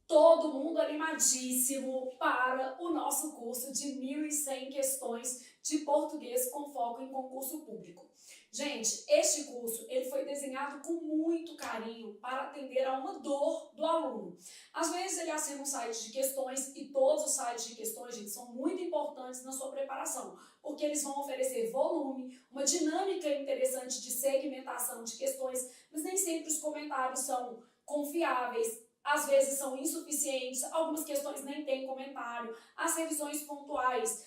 Todo mundo animadíssimo para o nosso curso de 1.100 questões de português com foco em concurso público. Gente, este curso ele foi desenhado com muito carinho para atender a uma dor do aluno. Às vezes ele assina um site de questões e todos os sites de questões, gente, são muito importantes na sua preparação, porque eles vão oferecer volume, uma dinâmica interessante de segmentação de questões, mas nem sempre os comentários são confiáveis. Às vezes são insuficientes, algumas questões nem têm comentário, as revisões pontuais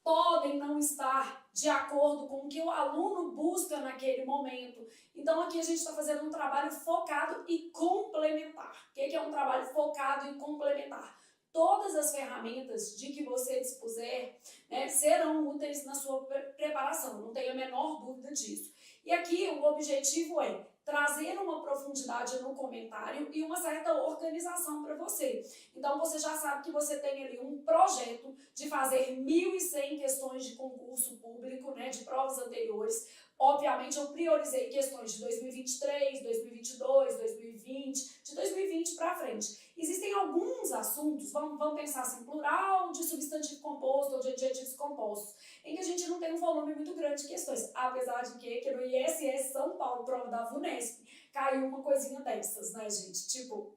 podem não estar de acordo com o que o aluno busca naquele momento. Então aqui a gente está fazendo um trabalho focado e complementar. O que é um trabalho focado e complementar? Todas as ferramentas de que você dispuser, né, serão úteis na sua preparação, não tenho a menor dúvida disso. E aqui o objetivo é trazer uma profundidade no comentário e uma certa organização para você. Então você já sabe que você tem ali um projeto de fazer 1.100 questões de concurso público, né, de provas anteriores. Obviamente eu priorizei questões de 2023, 2022, 2020, de 2020 para frente. Existem alguns assuntos, vamos pensar assim, plural de substantivo composto ou de adjetivos compostos, em que a gente não tem um volume muito grande de questões, apesar de que no ISS São Paulo, prova da VUNESP, caiu uma coisinha dessas, né, gente? Tipo,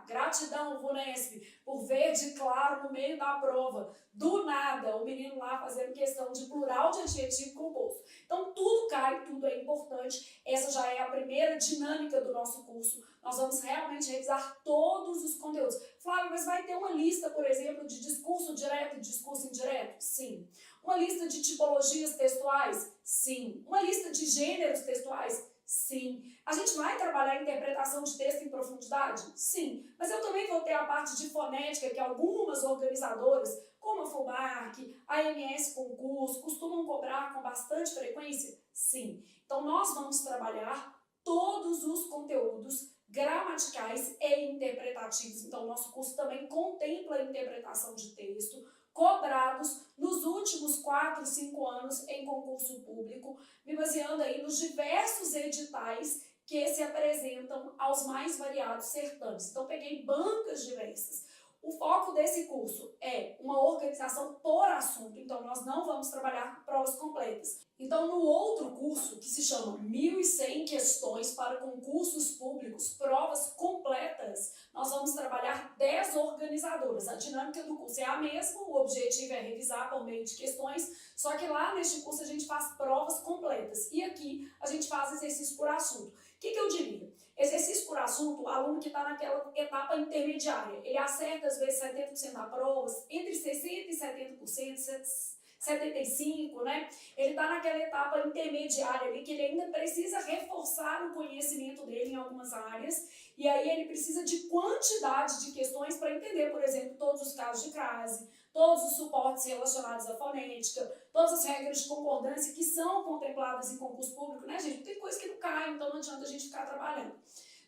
gratidão, VUNESP, por verde claro no meio da prova. Do nada, o menino lá fazendo questão de plural de adjetivo composto. Então, tudo cai, tudo é importante. Essa já é a primeira dinâmica do nosso curso. Nós vamos realmente revisar todos os conteúdos. Flávia, mas vai ter uma lista, por exemplo, de discurso direto e discurso indireto? Sim. Uma lista de tipologias textuais? Sim. Uma lista de gêneros textuais? Sim. A gente vai trabalhar a interpretação de texto em profundidade? Sim. Mas eu também vou ter a parte de fonética que algumas organizadoras, como a FUBARC, a MS Concurso, costumam cobrar com bastante frequência? Sim. Então nós vamos trabalhar todos os conteúdos gramaticais e interpretativos. Então o nosso curso também contempla a interpretação de texto, cobrados nos últimos 4, 5 anos em concurso público, me baseando aí nos diversos editais que se apresentam aos mais variados certames. Então, peguei bancas diversas. O foco desse curso é uma organização por assunto, então nós não vamos trabalhar provas completas. Então, no outro curso, que se chama 1.100 questões para concursos públicos, provas completas, nós vamos trabalhar 10 organizadoras. A dinâmica do curso é a mesma, o objetivo é revisar por meio de questões, só que lá neste curso a gente faz provas completas e aqui a gente faz exercício por assunto. O que eu diria? Exercício por assunto, o aluno que está naquela etapa intermediária, ele acerta às vezes 70% das provas, entre 60% e 70%, 75%, né? Ele está naquela etapa intermediária ali que ele ainda precisa reforçar o conhecimento dele em algumas áreas e aí ele precisa de quantidade de questões para entender, por exemplo, todos os casos de crase, todos os suportes relacionados à fonética, todas as regras de concordância que são contempladas em concurso público, né, gente? Tem coisa que não cai, então não adianta a gente ficar trabalhando.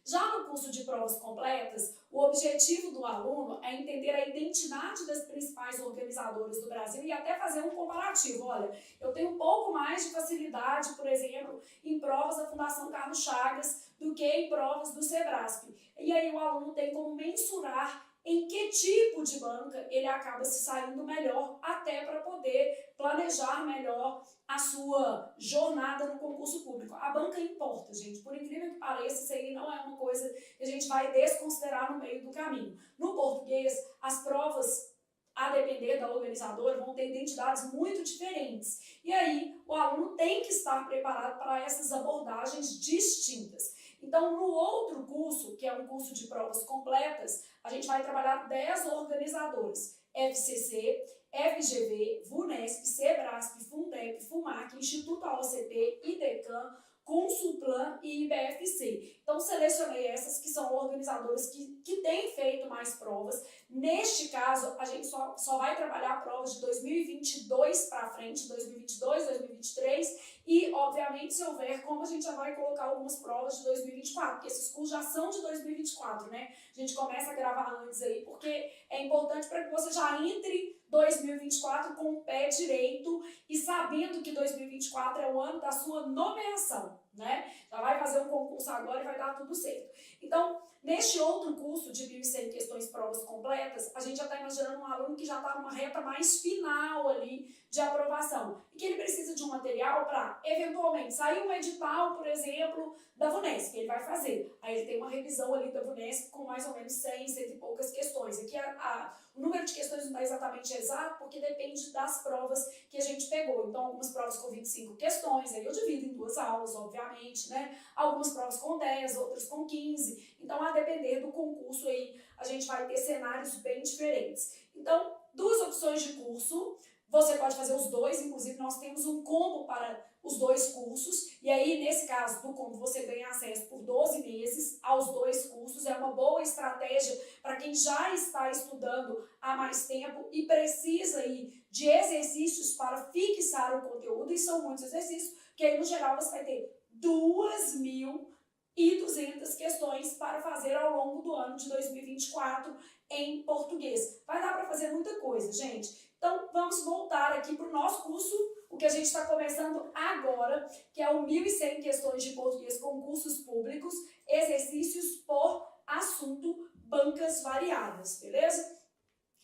Já no curso de provas completas, o objetivo do aluno é entender a identidade das principais organizadoras do Brasil e até fazer um comparativo. Olha, eu tenho um pouco mais de facilidade, por exemplo, em provas da Fundação Carlos Chagas do que em provas do SEBRASP. E aí o aluno tem como mensurar em que tipo de banca ele acaba se saindo melhor, até para poder planejar melhor a sua jornada no concurso público. A banca importa, gente. Por incrível que pareça, isso aí não é uma coisa que a gente vai desconsiderar no meio do caminho. No português, as provas, a depender da organizadora, vão ter identidades muito diferentes. E aí, o aluno tem que estar preparado para essas abordagens distintas. Então, no outro curso, que é um curso de provas completas, a gente vai trabalhar 10 organizadoras: FCC, FGV, VUNESP, SEBRASP, FUNDEP, FUMAC, Instituto AOCP, IDECAM, Consulplan e IBFC. Então, selecionei essas que são organizadoras que têm feito mais provas. Neste caso, a gente só vai trabalhar provas de 2022 para frente, 2022, 2023 e, obviamente, se houver, como a gente já vai colocar algumas provas de 2024, porque esses cursos já são de 2024, né? A gente começa a gravar antes aí, porque é importante para que você já entre 2024 com o pé direito e sabendo que 2024 é o ano da sua nomeação, né? Já vai fazer um concurso agora e vai dar tudo certo. Então, neste outro curso de 1.100 questões provas completas, a gente já está imaginando um aluno que já está numa reta mais final ali de aprovação e que ele precisa de um material para, eventualmente, sair um edital, por exemplo, da VUNESP, que ele vai fazer. Aí ele tem uma revisão ali da VUNESP com mais ou menos 100 e poucas questões. Aqui o número de questões não está exatamente exato, porque depende das provas que a gente pegou. Então, algumas provas com 25 questões, aí eu divido em 2 aulas, obviamente, né? Algumas provas com 10, outras com 15. Então, a depender do concurso aí, a gente vai ter cenários bem diferentes. Então, 2 opções de curso. Você pode fazer os 2, inclusive nós temos um combo para os 2 cursos, e aí nesse caso do combo você ganha acesso por 12 meses aos 2 cursos, é uma boa estratégia para quem já está estudando há mais tempo e precisa aí de exercícios para fixar o conteúdo, e são muitos exercícios, que aí no geral você vai ter 2.200 questões para fazer ao longo do ano de 2024 em português. Vai dar para fazer muita coisa, gente. Então, vamos voltar aqui para o nosso curso, o que a gente está começando agora, que é o 1.100 questões de português concursos públicos, exercícios por assunto, bancas variadas, beleza?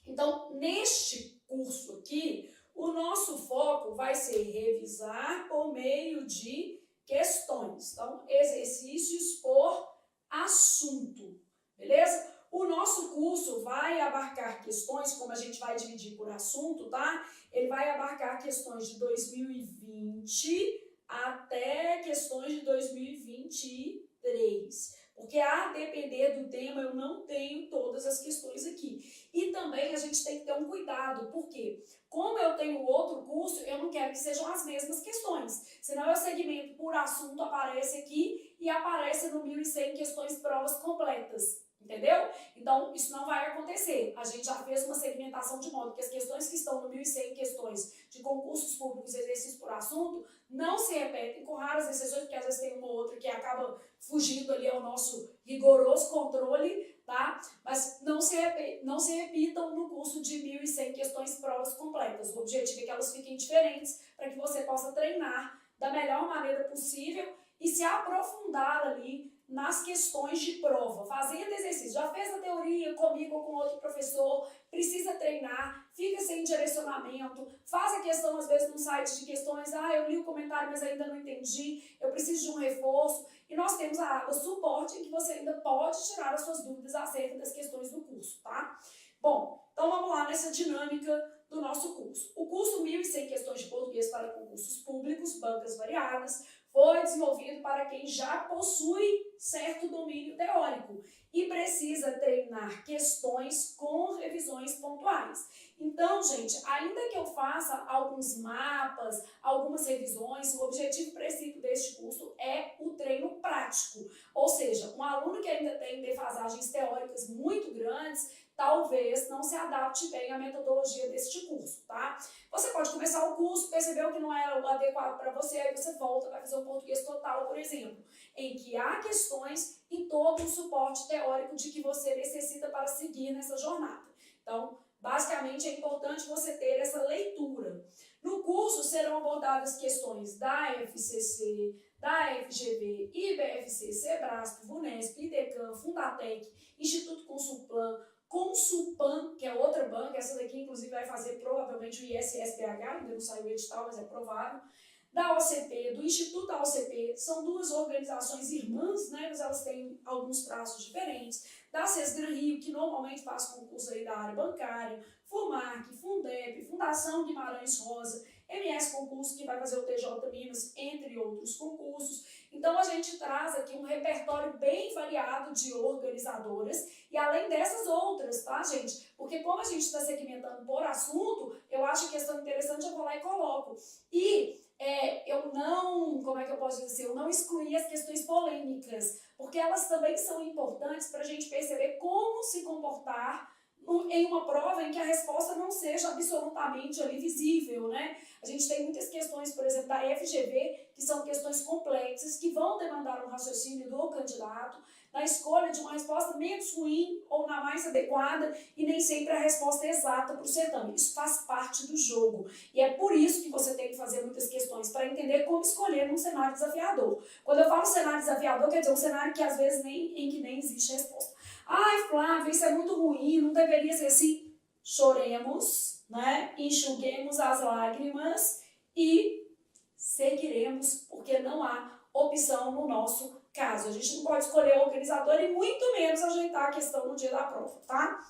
Então, neste curso aqui, o nosso foco vai ser revisar por meio de questões. Então, exercícios por assunto, beleza? O nosso curso vai abarcar questões, como a gente vai dividir por assunto, tá? Ele vai abarcar questões de 2020 até questões de 2023. Porque a depender do tema, eu não tenho todas as questões aqui. E também a gente tem que ter um cuidado, porque como eu tenho outro curso, eu não quero que sejam as mesmas questões. Senão eu segmento por assunto, aparece aqui e aparece no 1.100 questões provas completas. Entendeu? Então, isso não vai acontecer. A gente já fez uma segmentação de modo que as questões que estão no 1.100 questões de concursos públicos e exercícios por assunto não se repetem, com raras exceções, porque às vezes tem uma ou outra que acaba fugindo ali ao nosso rigoroso controle, tá? Mas não se repitam no curso de 1.100 questões provas completas. O objetivo é que elas fiquem diferentes para que você possa treinar da melhor maneira possível e se aprofundar ali nas questões de prova, fazendo exercício. Já fez a teoria comigo ou com outro professor, precisa treinar, fica sem direcionamento, faz a questão às vezes num site de questões, eu li o comentário, mas ainda não entendi, eu preciso de um reforço. E nós temos a aba suporte, em que você ainda pode tirar as suas dúvidas acerca das questões do curso, tá? Bom, então vamos lá nessa dinâmica do nosso curso. O curso 1.100 questões de português para concursos públicos, bancas variadas, foi desenvolvido para quem já possui certo domínio teórico e precisa treinar questões com revisões pontuais. Então, gente, ainda que eu faça alguns mapas, algumas revisões, o objetivo principal deste curso é o treino prático. Ou seja, um aluno que ainda tem defasagens teóricas muito grandes, talvez não se adapte bem à metodologia deste curso, tá? Você pode começar o curso, percebeu que não era o adequado para você, aí você volta, vai fazer um português total, por exemplo, em que há questões e todo o suporte teórico de que você necessita para seguir nessa jornada. Então, basicamente, é importante você ter essa leitura. No curso serão abordadas questões da FCC, da FGV, IBFC, Sebrasp, VUNESP, IDECAM, Fundatec, Instituto Consulplan, Consulpan, que é outra banca, essa daqui inclusive vai fazer provavelmente o ISSBH, ainda não saiu o edital, mas é provável, da OCP, do Instituto da OCP, são 2 organizações irmãs, né, mas elas têm alguns traços diferentes, da CESGRAN Rio, que normalmente faz concurso aí da área bancária, FUMARC, Fundep, Fundação Guimarães Rosa, MS Concurso, que vai fazer o TJ Minas, entre outros concursos. Então, a gente traz aqui um repertório bem variado de organizadoras e além dessas outras, tá, gente? Porque como a gente está segmentando por assunto, eu acho a questão interessante, eu vou lá e coloco. E eu não, como é que eu posso dizer, eu não excluí as questões polêmicas, porque elas também são importantes para a gente perceber como se comportar em uma prova em que a resposta não seja absolutamente ali visível, né? A gente tem muitas questões, por exemplo, da FGV, que são questões complexas, que vão demandar um raciocínio do candidato. na escolha de uma resposta menos ruim ou na mais adequada e nem sempre a resposta é exata para o certame. Isso faz parte do jogo e é por isso que você tem que fazer muitas questões para entender como escolher num cenário desafiador. Quando eu falo cenário desafiador, quer dizer um cenário que às vezes nem existe resposta. Ai, Flávia, isso é muito ruim, não deveria ser assim. Choremos, né? Enxuguemos as lágrimas e seguiremos, porque não há opção no nosso caso. A gente não pode escolher o organizador e muito menos ajeitar a questão no dia da prova, tá?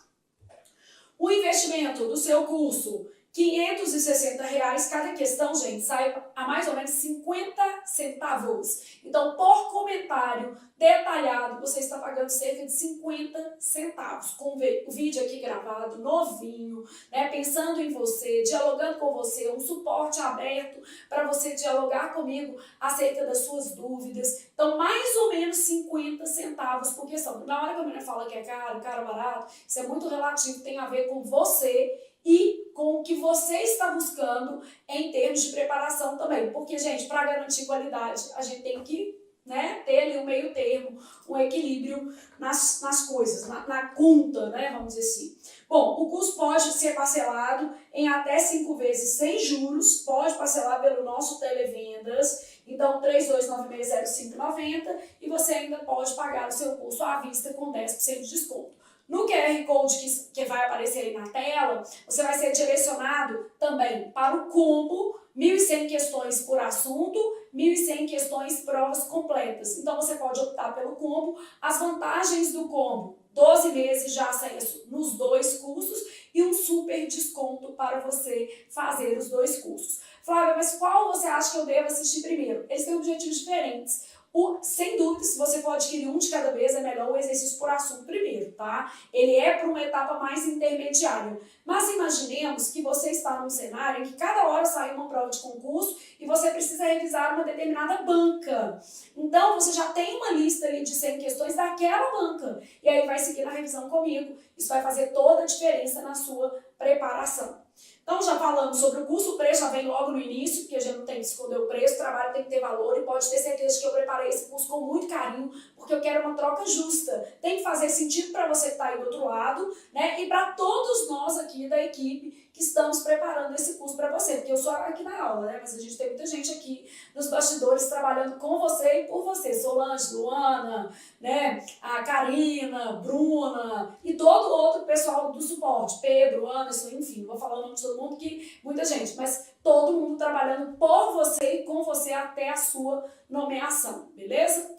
O investimento do seu curso, R$560, cada questão, gente, sai a mais ou menos 50 centavos. Então, por comentário detalhado, você está pagando cerca de 50 centavos. Com o vídeo aqui gravado, novinho, né, pensando em você, dialogando com você, um suporte aberto para você dialogar comigo acerca das suas dúvidas. Então, mais ou menos 50 centavos por questão. Na hora que a menina fala que é caro, barato, isso é muito relativo, tem a ver com você e com o que você está buscando em termos de preparação também. Porque, gente, para garantir qualidade, a gente tem que, né, ter ali um meio termo, um equilíbrio nas coisas, na conta, né, vamos dizer assim. Bom, o curso pode ser parcelado em até 5 vezes sem juros, pode parcelar pelo nosso Televendas, então 32960590 e você ainda pode pagar o seu curso à vista com 10% de desconto. No QR Code que vai aparecer aí na tela, você vai ser direcionado também para o combo 1.100 questões por assunto, 1.100 questões provas completas. Então você pode optar pelo combo. As vantagens do combo: 12 meses de acesso nos 2 cursos e um super desconto para você fazer os 2 cursos. Flávia, mas qual você acha que eu devo assistir primeiro? Eles têm objetivos diferentes. Sem dúvida, se você for adquirir um de cada vez, é melhor o exercício por assunto primeiro, tá? Ele é para uma etapa mais intermediária. Mas imaginemos que você está num cenário em que cada hora sai uma prova de concurso e você precisa revisar uma determinada banca. Então, você já tem uma lista ali de 100 questões daquela banca. E aí vai seguir na revisão comigo. Isso vai fazer toda a diferença na sua preparação. Então, já falamos sobre o curso, o preço já vem logo no início, porque a gente não tem que esconder o preço, o trabalho tem que ter valor e pode ter certeza que eu preparei esse curso com muito carinho, porque eu quero uma troca justa. Tem que fazer sentido para você que está aí do outro lado, né? E para todos nós aqui da equipe que estamos preparando esse curso para você, porque eu sou aqui na aula, né? Mas a gente tem muita gente aqui nos bastidores trabalhando com você e por você. Solange, Luana, né? A Karina, Bruna e todo o outro pessoal do suporte, Pedro, Anderson, enfim, não vou falar o nome de todo mundo, que muita gente, mas todo mundo trabalhando por você e com você até a sua nomeação, beleza?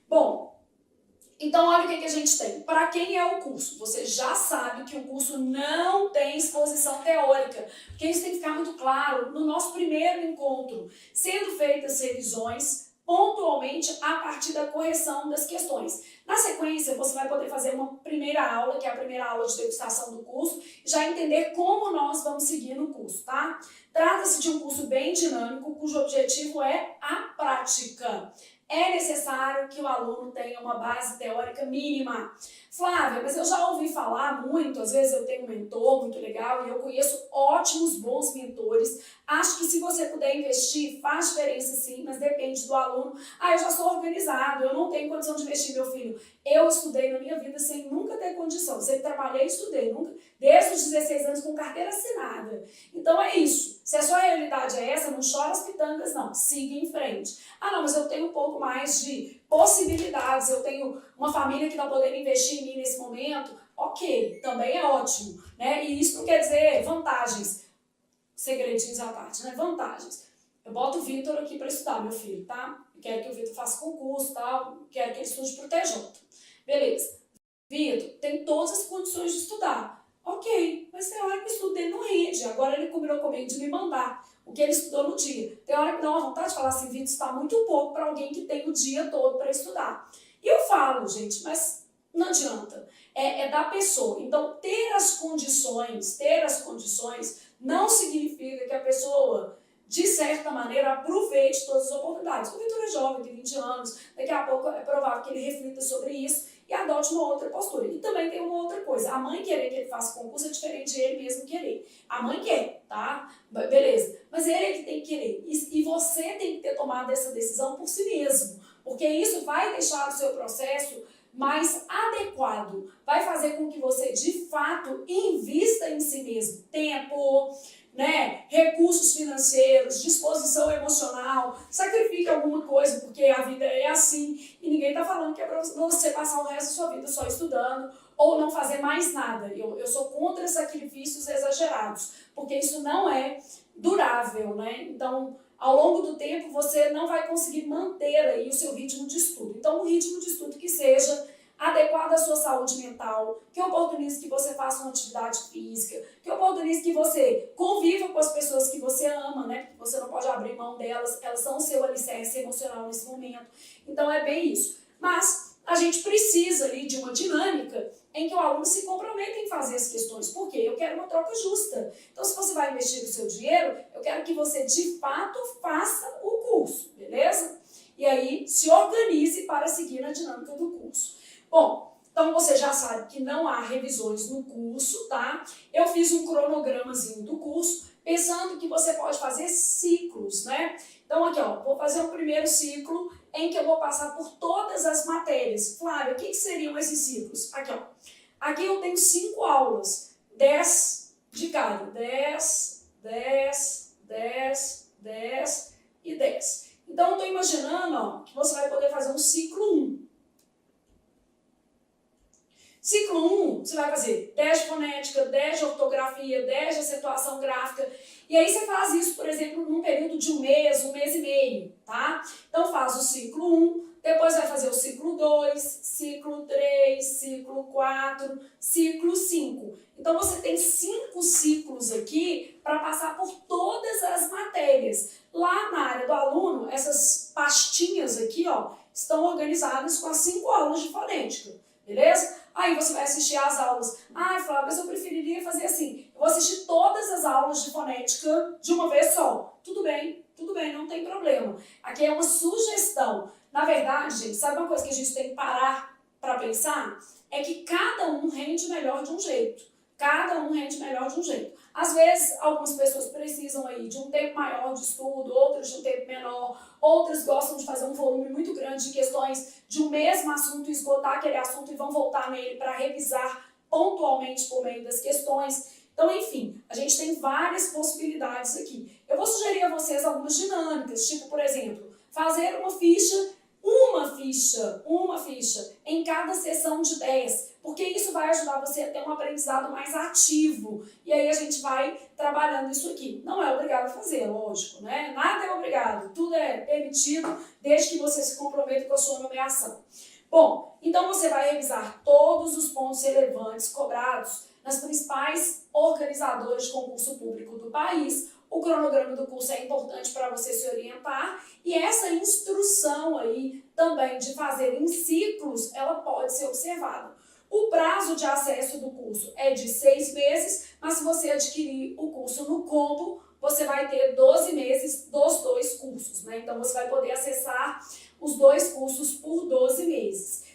Bom, então olha o que a gente tem. Para quem é o curso? Você já sabe que o curso não tem exposição teórica, porque isso tem que ficar muito claro no nosso primeiro encontro, sendo feitas revisões pontualmente a partir da correção das questões. Na sequência, você vai poder fazer uma primeira aula, que é a primeira aula de degustação do curso, e já entender como nós vamos seguir no curso, tá? Trata-se de um curso bem dinâmico, cujo objetivo é a prática. É necessário que o aluno tenha uma base teórica mínima. Flávia, mas eu já ouvi falar muito, às vezes eu tenho um mentor muito legal e eu conheço ótimos, bons mentores. Acho que se você puder investir, faz diferença sim, mas depende do aluno. Ah, eu já sou organizado, eu não tenho condição de investir, meu filho. Eu estudei na minha vida sem nunca ter condição. Sempre trabalhei e estudei, nunca, desde os 16 anos com carteira assinada. Então é isso. Se a sua realidade é essa, não chora as pitangas não, siga em frente. Ah não, mas eu tenho um pouco mais de possibilidades, eu tenho uma família que está podendo investir em mim nesse momento, ok, também é ótimo, né? E isso não quer dizer vantagens, segredinhos à parte, né? Vantagens. Eu boto o Vitor aqui para estudar, meu filho, tá? Quero que o Vitor faça concurso, tá? Quero que ele estude pro TJ. Beleza. Vitor, tem todas as condições de estudar. Ok, mas tem hora que o estudo dele não rende. Agora ele combinou comigo de me mandar o que ele estudou no dia. Tem hora que dá uma vontade de falar assim, Vitor, está muito pouco para alguém que tem o dia todo para estudar. E eu falo, gente, mas não adianta. É da pessoa. Então, ter as condições não significa que a pessoa, de certa maneira, aproveite todas as oportunidades. O Vitor é jovem, tem 20 anos, daqui a pouco é provável que ele reflita sobre isso e adote uma outra postura. E também tem uma outra coisa, a mãe querer que ele faça concurso é diferente de ele mesmo querer. A mãe quer, tá? Beleza, mas ele é que tem que querer. E você tem que ter tomado essa decisão por si mesmo, porque isso vai deixar o seu processo mais adequado, vai fazer com que você, de fato, invista em si mesmo. Tempo, né, recursos financeiros, disposição emocional, sacrifique alguma coisa, porque a vida é assim, e ninguém está falando que é para você passar o resto da sua vida só estudando ou não fazer mais nada. Eu sou contra sacrifícios exagerados, porque isso não é durável, né? Então, ao longo do tempo, você não vai conseguir manter aí o seu ritmo de estudo. Então, um ritmo de estudo que seja adequado à sua saúde mental, que oportunize que você faça uma atividade física, que oportunize que você conviva com as pessoas que você ama, né? Porque você não pode abrir mão delas, elas são o seu alicerce emocional nesse momento. Então, é bem isso. Mas a gente precisa ali de uma dinâmica em que o aluno se comprometa em fazer as questões. Por quê? Eu quero uma troca justa. Então, se você vai investir o seu dinheiro, eu quero que você, de fato, faça o curso, beleza? E aí, se organize para seguir na dinâmica do curso. Bom, então você já sabe que não há revisões no curso, tá? Eu fiz um cronogramazinho do curso, pensando que você pode fazer ciclos, né? Então aqui, ó, vou fazer o primeiro ciclo em que eu vou passar por todas as matérias. Flávia, o que seriam esses ciclos? Aqui, ó. Aqui eu tenho 5 aulas, 10 de cada. 10, 10, 10, 10 e 10. Então eu estou imaginando, ó, que você vai poder fazer um ciclo 1. Ciclo 1, você vai fazer 10 de fonética, 10 de ortografia, 10 de acentuação gráfica. E aí você faz isso, por exemplo, num período de um mês e meio, tá? Então faz o ciclo 1, depois vai fazer o ciclo 2, ciclo 3, ciclo 4, ciclo 5. Então você tem 5 ciclos aqui para passar por todas as matérias. Lá na área do aluno, essas pastinhas aqui, ó, estão organizadas com as 5 aulas de fonética, beleza? Aí você vai assistir às aulas. Ah, Flávia, mas eu preferiria fazer assim. Eu vou assistir todas as aulas de fonética de uma vez só. Tudo bem, não tem problema. Aqui é uma sugestão. Na verdade, gente, sabe uma coisa que a gente tem que parar para pensar? É que cada um rende melhor de um jeito. Cada um rende melhor de um jeito. Às vezes, algumas pessoas precisam aí de um tempo maior de estudo, outras de um tempo menor, outras gostam de fazer um volume muito grande de questões de um mesmo assunto, esgotar aquele assunto e vão voltar nele para revisar pontualmente por meio das questões. Então, enfim, a gente tem várias possibilidades aqui. Eu vou sugerir a vocês algumas dinâmicas, tipo, por exemplo, fazer uma ficha em cada sessão de 10, porque isso vai ajudar você a ter um aprendizado mais ativo. E aí a gente vai trabalhando isso aqui. Não é obrigado a fazer, lógico, né? Nada é obrigado, tudo é permitido, desde que você se comprometa com a sua nomeação. Bom, então você vai revisar todos os pontos relevantes cobrados nas principais organizadoras de concurso público do país. O cronograma do curso é importante para você se orientar e essa instrução aí também de fazer em ciclos, ela pode ser observada. O prazo de acesso do curso é de 6 meses, mas se você adquirir o curso no combo, você vai ter 12 meses dos 2 cursos, né? Então você vai poder acessar os 2 cursos por 12 meses.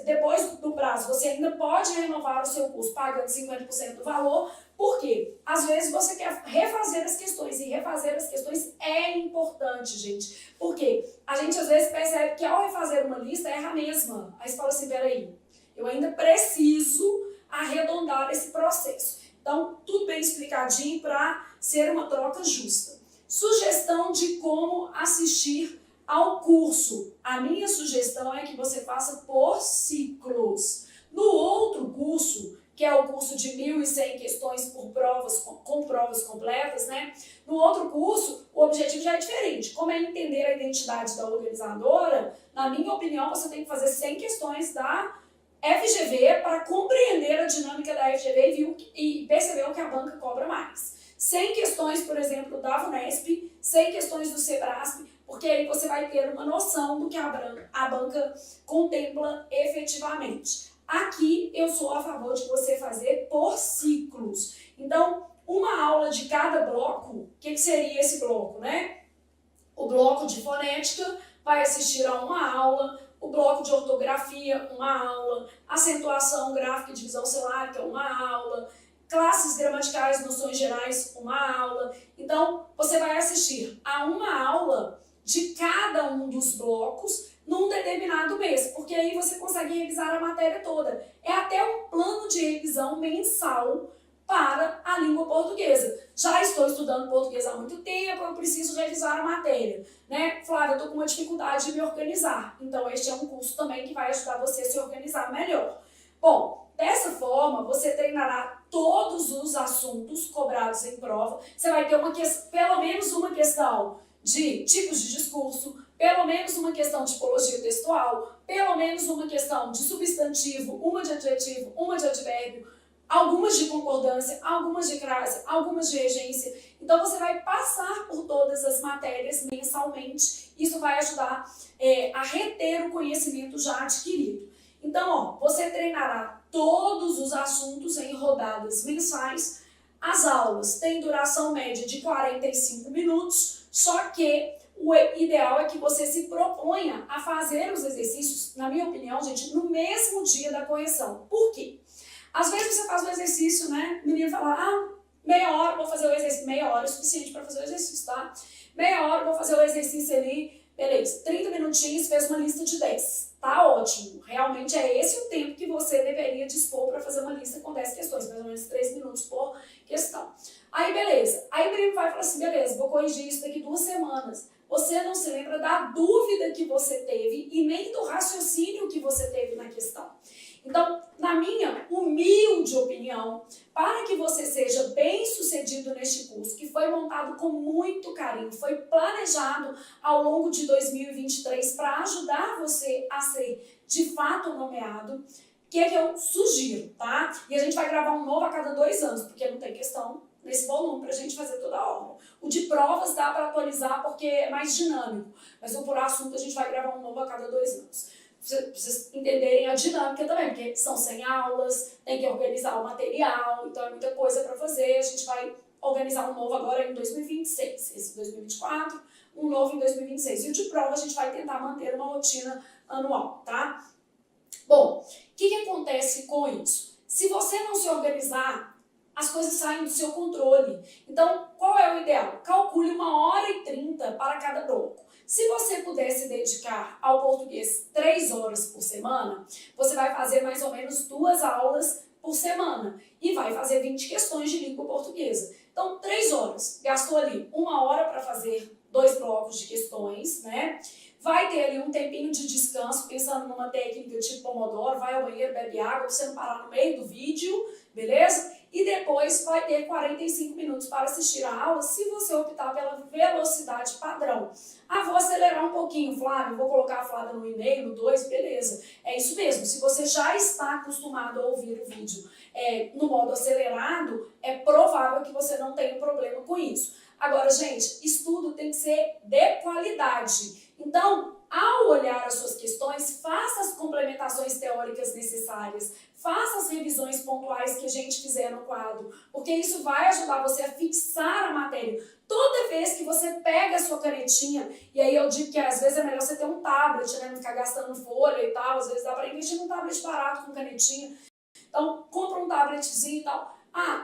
Depois do prazo, você ainda pode renovar o seu curso pagando 50% do valor. Por quê? Às vezes você quer refazer as questões, e refazer as questões é importante, gente. Porque a gente às vezes percebe que ao refazer uma lista erra a mesma. Aí você fala assim, peraí, eu ainda preciso arredondar esse processo. Então, tudo bem explicadinho para ser uma troca justa. Sugestão de como assistir ao curso. A minha sugestão é que você faça por ciclos. No outro curso, que é o curso de 1.100 questões por provas, com provas completas, né? No outro curso, o objetivo já é diferente. Como é entender a identidade da organizadora, na minha opinião, você tem que fazer 100 questões da FGV para compreender a dinâmica da FGV e perceber o que a banca cobra mais. 100 questões, por exemplo, da VUNESP, 100 questões do SEBRASP, porque aí você vai ter uma noção do que a banca contempla efetivamente. Aqui eu sou a favor de você fazer por ciclos. Então, uma aula de cada bloco, o que seria esse bloco, né? O bloco de fonética vai assistir a uma aula, o bloco de ortografia, uma aula, acentuação gráfica e divisão silábica, uma aula, classes gramaticais, noções gerais, uma aula. Então, você vai assistir a uma aula de cada um dos blocos num determinado mês, porque porque aí você consegue revisar a matéria toda. É até um plano de revisão mensal para a língua portuguesa. Já estou estudando português há muito tempo, eu preciso revisar a matéria, né? Flávia, eu estou com uma dificuldade de me organizar. Então, este é um curso também que vai ajudar você a se organizar melhor. Bom, dessa forma, você treinará todos os assuntos cobrados em prova. Você vai ter pelo menos uma questão de tipos de discurso, pelo menos uma questão de tipologia textual, pelo menos uma questão de substantivo, uma de adjetivo, uma de advérbio, algumas de concordância, algumas de crase, algumas de regência. Então, você vai passar por todas as matérias mensalmente. Isso vai ajudar a reter o conhecimento já adquirido. Então, ó, você treinará todos os assuntos em rodadas mensais. As aulas têm duração média de 45 minutos, só que o ideal é que você se proponha a fazer os exercícios, na minha opinião, gente, no mesmo dia da correção. Por quê? Às vezes você faz o exercício, né? O menino fala, meia hora vou fazer o exercício. Meia hora é suficiente para fazer o exercício, tá? Meia hora vou fazer o exercício ali, beleza. 30 minutinhos, fez uma lista de 10. Tá ótimo. Realmente é esse o tempo que você deveria dispor para fazer uma lista com 10 questões, mais ou menos 3 minutos por questão. Aí, beleza. Aí o menino vai falar assim, beleza, vou corrigir isso daqui 2 semanas. Você não se lembra da dúvida que você teve e nem do raciocínio que você teve na questão. Então, na minha humilde opinião, para que você seja bem sucedido neste curso, que foi montado com muito carinho, foi planejado ao longo de 2023 para ajudar você a ser de fato nomeado, o que é que eu sugiro, tá? E a gente vai gravar um novo a cada 2 anos, porque não tem questão nesse volume para a gente fazer toda a aula. O de provas dá para atualizar porque é mais dinâmico, mas o por assunto a gente vai gravar um novo a cada 2 anos. Pra vocês entenderem a dinâmica também, porque são 100 aulas, tem que organizar o material, então é muita coisa para fazer. A gente vai organizar um novo agora em 2026, esse 2024, um novo em 2026. E o de prova a gente vai tentar manter uma rotina anual, tá? Bom, o que acontece com isso? Se você não se organizar, as coisas saem do seu controle. Então, qual é o ideal? Calcule 1h30 para cada bloco. Se você puder se dedicar ao português 3 horas por semana, você vai fazer mais ou menos 2 aulas por semana e vai fazer 20 questões de língua portuguesa. Então, 3 horas. Gastou ali 1 hora para fazer 2 blocos de questões, né? Vai ter ali um tempinho de descanso, pensando numa técnica tipo Pomodoro, vai ao banheiro, bebe água, pra você não parar no meio do vídeo, beleza? E depois vai ter 45 minutos para assistir a aula, se você optar pela velocidade padrão. Vou acelerar um pouquinho, Flávio, vou colocar a Flávia no e-mail, no 2, beleza. É isso mesmo, se você já está acostumado a ouvir o vídeo no modo acelerado, é provável que você não tenha problema com isso. Agora, gente, estudo tem que ser de qualidade. Então, ao olhar as suas questões, faça as complementações teóricas necessárias, faça as revisões pontuais que a gente fizer no quadro, porque isso vai ajudar você a fixar a matéria. Toda vez que você pega a sua canetinha, e aí eu digo que às vezes é melhor você ter um tablet, né, não ficar gastando folha e tal, às vezes dá para investir num tablet barato com canetinha. Então, compra um tabletzinho e tal.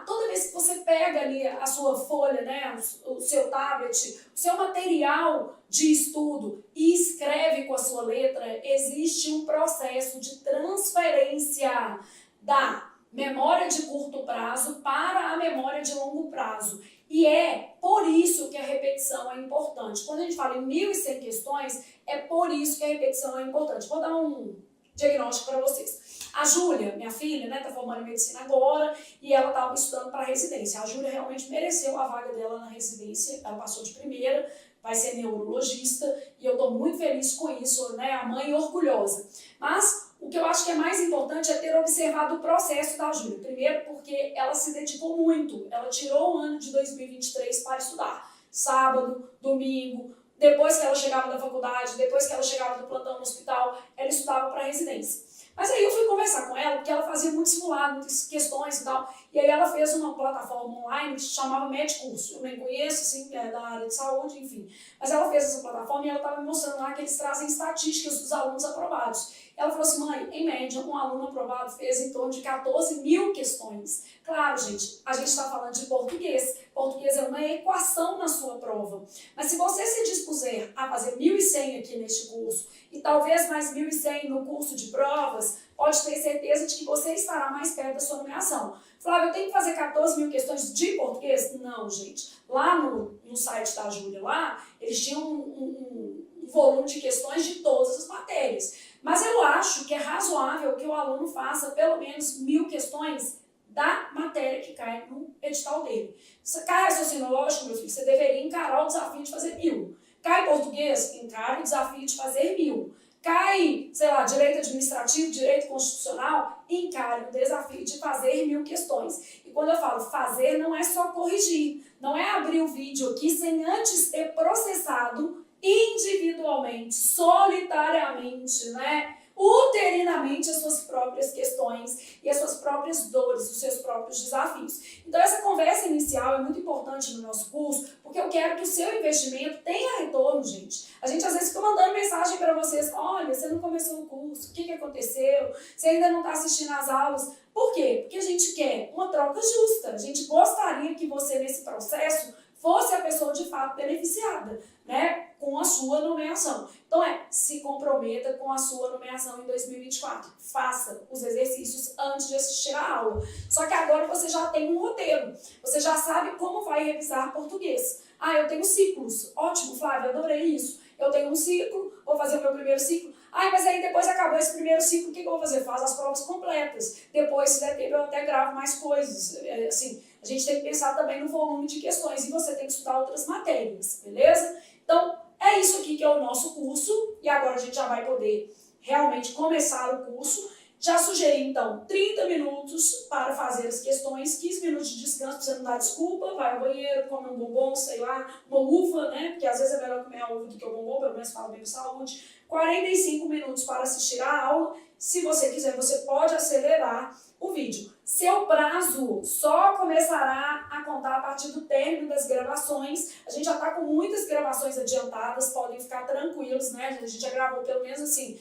Toda vez que você pega ali a sua folha, né, o seu tablet, o seu material de estudo e escreve com a sua letra, existe um processo de transferência da memória de curto prazo para a memória de longo prazo. E é por isso que a repetição é importante. Quando a gente fala em 1.100 questões, é por isso que a repetição é importante. Vou dar um diagnóstico para vocês. A Júlia, minha filha, né, tá formando em medicina agora e ela estava estudando para residência. A Júlia realmente mereceu a vaga dela na residência, ela passou de primeira, vai ser neurologista e eu estou muito feliz com isso, né, a mãe orgulhosa. Mas o que eu acho que é mais importante é ter observado o processo da Júlia. Primeiro porque ela se dedicou muito, ela tirou o ano de 2023 para estudar. Sábado, domingo, depois que ela chegava da faculdade, depois que ela chegava do plantão no hospital, ela estudava para residência. Mas aí eu fui conversar com ela, porque ela fazia muito simulado, muitas questões e tal, e aí ela fez uma plataforma online que se chamava Medcurso. Eu nem conheço, assim, é da área de saúde, enfim. Mas ela fez essa plataforma e ela estava me mostrando lá que eles trazem estatísticas dos alunos aprovados. Ela falou assim, mãe, em média, um aluno aprovado fez em torno de 14.000 questões. Claro, gente, a gente está falando de português. Português é uma equação na sua prova. Mas se você se dispuser a fazer 1.100 aqui neste curso e talvez mais 1.100 no curso de provas, pode ter certeza de que você estará mais perto da sua nomeação. Flávia, eu tenho que fazer 14.000 questões de português? Não, gente. Lá no site da Júlia, lá, eles tinham um volume de questões de todas as matérias. Mas eu acho que é razoável que o aluno faça pelo menos 1.000 questões da matéria que cai no edital dele. Se cai raciocínio lógico, meu filho, você deveria encarar o desafio de fazer 1.000. Cai português, encare o desafio de fazer 1.000. Cai, sei lá, direito administrativo, direito constitucional, encare o desafio de fazer 1.000 questões. E quando eu falo fazer, não é só corrigir, não é abrir o vídeo aqui sem antes ter processado individualmente, solitariamente, né? Uterinamente as suas próprias questões e as suas próprias dores, os seus próprios desafios. Então essa conversa inicial é muito importante no nosso curso, porque eu quero que o seu investimento tenha retorno, gente. A gente às vezes fica mandando mensagem para vocês, olha, você não começou o curso, o que aconteceu? Você ainda não está assistindo às aulas. Por quê? Porque a gente quer uma troca justa. A gente gostaria que você nesse processo fosse a pessoa de fato beneficiada, né, com a sua nomeação. Então se comprometa com a sua nomeação em 2024. Faça os exercícios antes de assistir a aula. Só que agora você já tem um roteiro. Você já sabe como vai revisar português. Ah, eu tenho ciclos. Ótimo, Flávia, adorei isso. Eu tenho um ciclo, vou fazer o meu primeiro ciclo. Ah, mas aí depois acabou esse primeiro ciclo, o que eu vou fazer? Faz as provas completas. Depois, se der tempo, eu até gravo mais coisas. Assim, a gente tem que pensar também no volume de questões e você tem que estudar outras matérias, beleza? Então, é isso aqui que é o nosso curso e agora a gente já vai poder realmente começar o curso. Já sugeri, então, 30 minutos para fazer as questões, 15 minutos de descanso, pra você não dar desculpa, vai ao banheiro, come um bombom, sei lá, uma uva, né? Porque às vezes é melhor comer a uva do que o bombom, pelo menos fala bem de saúde. 45 minutos para assistir a aula. Se você quiser, você pode acelerar o vídeo. Seu prazo só começará a contar a partir do término das gravações. A gente já está com muitas gravações adiantadas, podem ficar tranquilos, né? A gente já gravou pelo menos assim,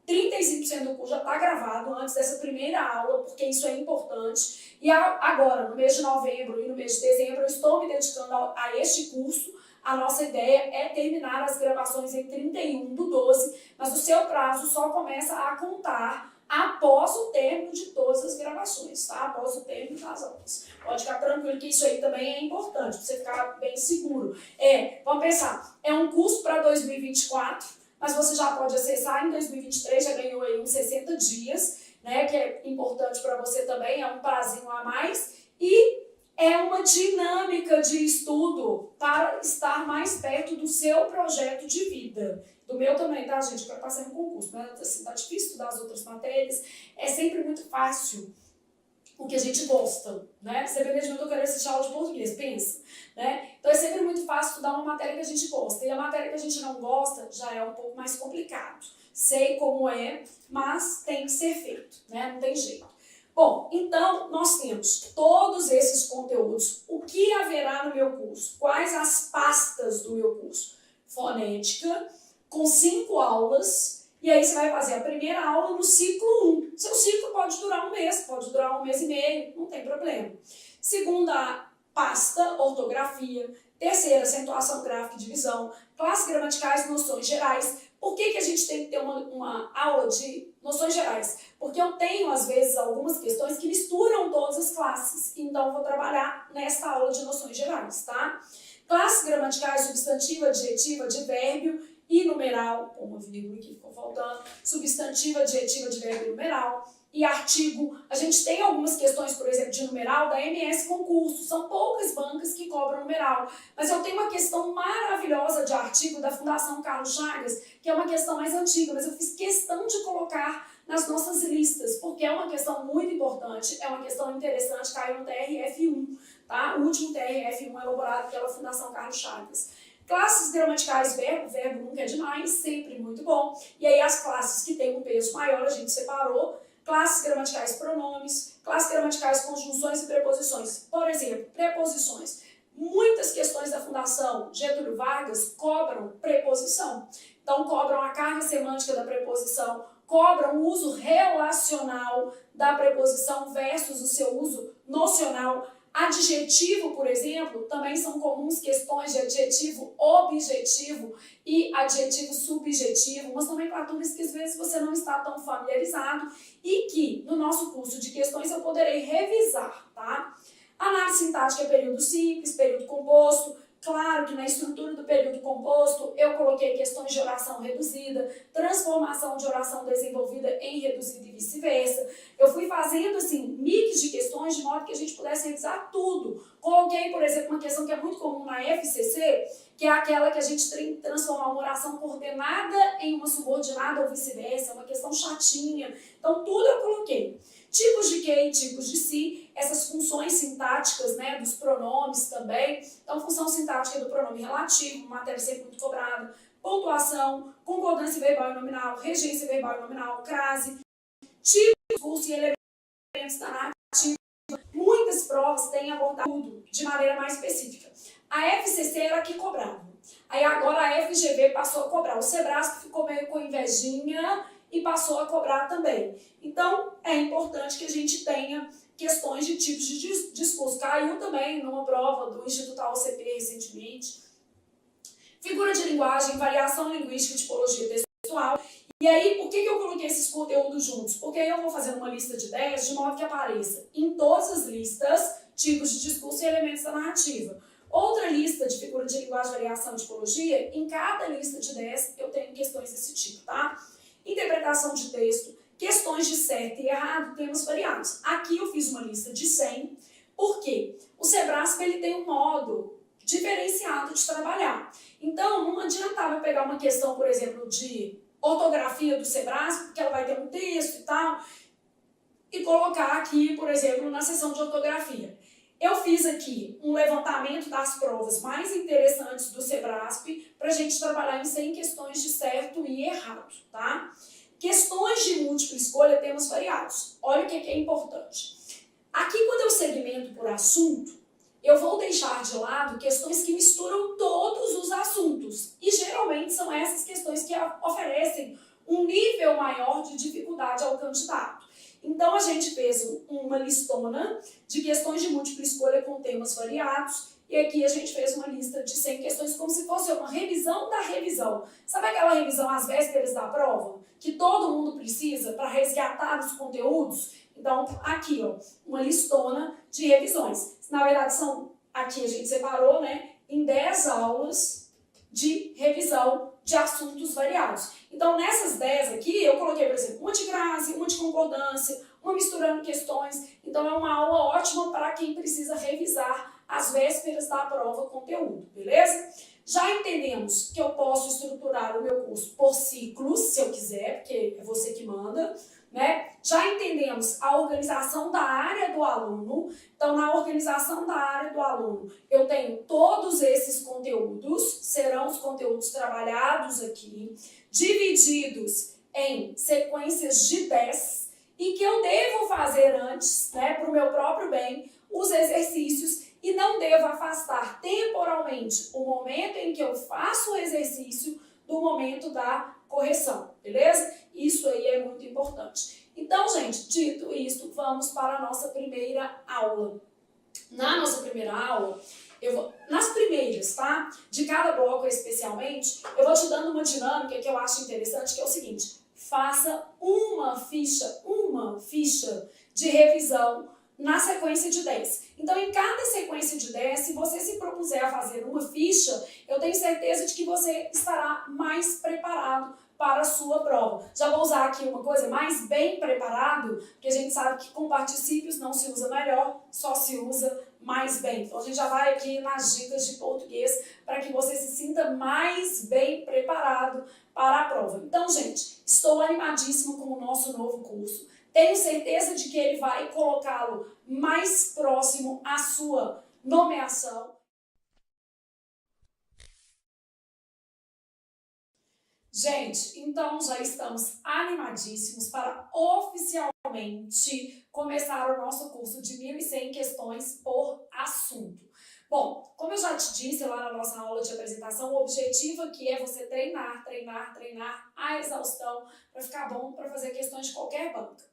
35% do curso já está gravado antes dessa primeira aula, porque isso é importante. E agora, no mês de novembro e no mês de dezembro, eu estou me dedicando a este curso. A nossa ideia é terminar as gravações em 31/12, mas o seu prazo só começa a contar após o término de todas as gravações, tá? Após o término das aulas. Pode ficar tranquilo que isso aí também é importante, para você ficar bem seguro. Vamos pensar, é um curso para 2024, mas você já pode acessar em 2023, já ganhou aí uns 60 dias, né? Que é importante para você também, é um prazinho a mais. E é uma dinâmica de estudo para estar mais perto do seu projeto de vida. Do meu também, tá, gente? Para passar em concurso, né? Assim, tá difícil estudar as outras matérias. É sempre muito fácil o que a gente gosta, né? Você vê, eu tô querendo assistir aula de português, pensa, né? Então é sempre muito fácil estudar uma matéria que a gente gosta. E a matéria que a gente não gosta já é um pouco mais complicado. Sei como é, mas tem que ser feito, né? Não tem jeito. Bom, então nós temos todos esses conteúdos. O que haverá no meu curso? Quais as pastas do meu curso? Fonética, com 5 aulas, e aí você vai fazer a primeira aula no ciclo 1. Seu ciclo pode durar um mês, pode durar um mês e meio, não tem problema. Segunda pasta, ortografia. Terceira, acentuação gráfica e divisão. Classes gramaticais, noções gerais. Por que a gente tem que ter uma aula de noções gerais? Porque eu tenho, às vezes, algumas questões que misturam todas as classes. Então, eu vou trabalhar nesta aula de noções gerais, tá? Classes gramaticais, substantivo, adjetivo, advérbio e numeral, uma vírgula que ficou faltando, substantivo, adjetivo, advérbio e numeral. E artigo, a gente tem algumas questões, por exemplo, de numeral da MS Concurso. São poucas bancas que cobram numeral. Mas eu tenho uma questão maravilhosa de artigo da Fundação Carlos Chagas, que é uma questão mais antiga, mas eu fiz questão de colocar nas nossas listas, porque é uma questão muito importante, é uma questão interessante, caiu no TRF1, tá? O último TRF1 elaborado pela Fundação Carlos Chagas. Classes gramaticais, verbo nunca é demais, sempre muito bom. E aí as classes que têm um peso maior a gente separou. Classes gramaticais, pronomes, classes gramaticais, conjunções e preposições. Por exemplo, preposições. Muitas questões da Fundação Getúlio Vargas cobram preposição. Então, cobram a carga semântica da preposição, cobram o uso relacional da preposição versus o seu uso nocional. Adjetivo, por exemplo, também são comuns questões de adjetivo objetivo e adjetivo subjetivo, umas nomenclaturas que às vezes você não está tão familiarizado e que no nosso curso de questões eu poderei revisar, tá? Análise sintática é período simples, período composto. Claro que na estrutura do período composto eu coloquei questões de oração reduzida, transformação de oração desenvolvida em reduzida e vice-versa. Eu fui fazendo assim mix de questões de modo que a gente pudesse revisar tudo. Coloquei, por exemplo, uma questão que é muito comum na FCC, que é aquela que a gente tem que transformar uma oração coordenada em uma subordinada ou vice-versa, uma questão chatinha. Então tudo eu coloquei. Tipos de que e tipos de si, essas funções sintáticas, né, dos pronomes também. Então, função sintática do pronome relativo, matéria sempre muito cobrada, pontuação, concordância verbal e nominal, regência verbal e nominal, crase, tipo de discurso e elementos da narrativa. Muitas provas têm abordado tudo de maneira mais específica. A FCC era a que cobrava. Aí agora a FGV passou a cobrar. O Sebrasp ficou meio com invejinha e passou a cobrar também. Então, é importante que a gente tenha questões de tipos de discurso. Caiu também numa prova do Instituto AOCP recentemente. Figura de linguagem, variação linguística, tipologia textual. E aí, por que eu coloquei esses conteúdos juntos? Porque aí eu vou fazer uma lista de 10 de modo que apareça em todas as listas tipos de discurso e elementos da narrativa. Outra lista de figura de linguagem, variação e tipologia, em cada lista de 10 eu tenho questões desse tipo, tá? Interpretação de texto, questões de certo e errado, temas variados. Aqui eu fiz uma lista de 100, porque o Sebrasp ele tem um modo diferenciado de trabalhar. Então, não adiantava eu pegar uma questão, por exemplo, de ortografia do Sebrasp, porque ela vai ter um texto e tal, e colocar aqui, por exemplo, na seção de ortografia. Eu fiz aqui um levantamento das provas mais interessantes do Sebrasp para a gente trabalhar em 100 questões de certo e errado, tá? Questões de múltipla escolha, temas variados. Olha o que é importante. Aqui, quando eu segmento por assunto, eu vou deixar de lado questões que misturam todos os assuntos. E geralmente são essas questões que oferecem um nível maior de dificuldade ao candidato. Então, a gente fez uma listona de questões de múltipla escolha com temas variados. E aqui a gente fez uma lista de 100 questões como se fosse uma revisão da revisão. Sabe aquela revisão às vésperas da prova? Que todo mundo precisa para resgatar os conteúdos? Então, aqui, ó, uma listona de revisões. Na verdade, aqui a gente separou, né, em 10 aulas de revisão de assuntos variados. Então, nessas 10 aqui, eu coloquei, por exemplo, uma de crase, uma de concordância, uma misturando questões. Então, é uma aula ótima para quem precisa revisar às vésperas da prova conteúdo, beleza? Já entendemos que eu posso estruturar o meu curso por ciclos, se eu quiser, porque é você que manda, né? Já entendemos a organização da área do aluno. Então, na organização da área do aluno, eu tenho todos esses conteúdos, serão os conteúdos trabalhados aqui, divididos em sequências de 10, e que eu devo fazer antes, né, para o meu próprio bem, os exercícios, e não devo afastar temporalmente o momento em que eu faço o exercício do momento da correção, beleza? Isso aí é muito importante. Então, gente, dito isso, vamos para a nossa primeira aula. Na nossa primeira aula, nas primeiras, tá? De cada bloco especialmente, eu vou te dando uma dinâmica que eu acho interessante, que é o seguinte: faça uma ficha de revisão na sequência de 10. Então, em cada sequência de 10, se você se propuser a fazer uma ficha, eu tenho certeza de que você estará mais preparado para a sua prova. Já vou usar aqui uma coisa, mais bem preparado, porque a gente sabe que com particípios não se usa melhor, só se usa mais bem. Então, a gente já vai aqui nas dicas de português para que você se sinta mais bem preparado para a prova. Então, gente, estou animadíssima com o nosso novo curso. Tenho certeza de que ele vai colocá-lo mais próximo à sua nomeação. Gente, então já estamos animadíssimos para oficialmente começar o nosso curso de 1.100 questões por assunto. Bom, como eu já te disse lá na nossa aula de apresentação, o objetivo aqui é você treinar a exaustão para ficar bom para fazer questões de qualquer banca.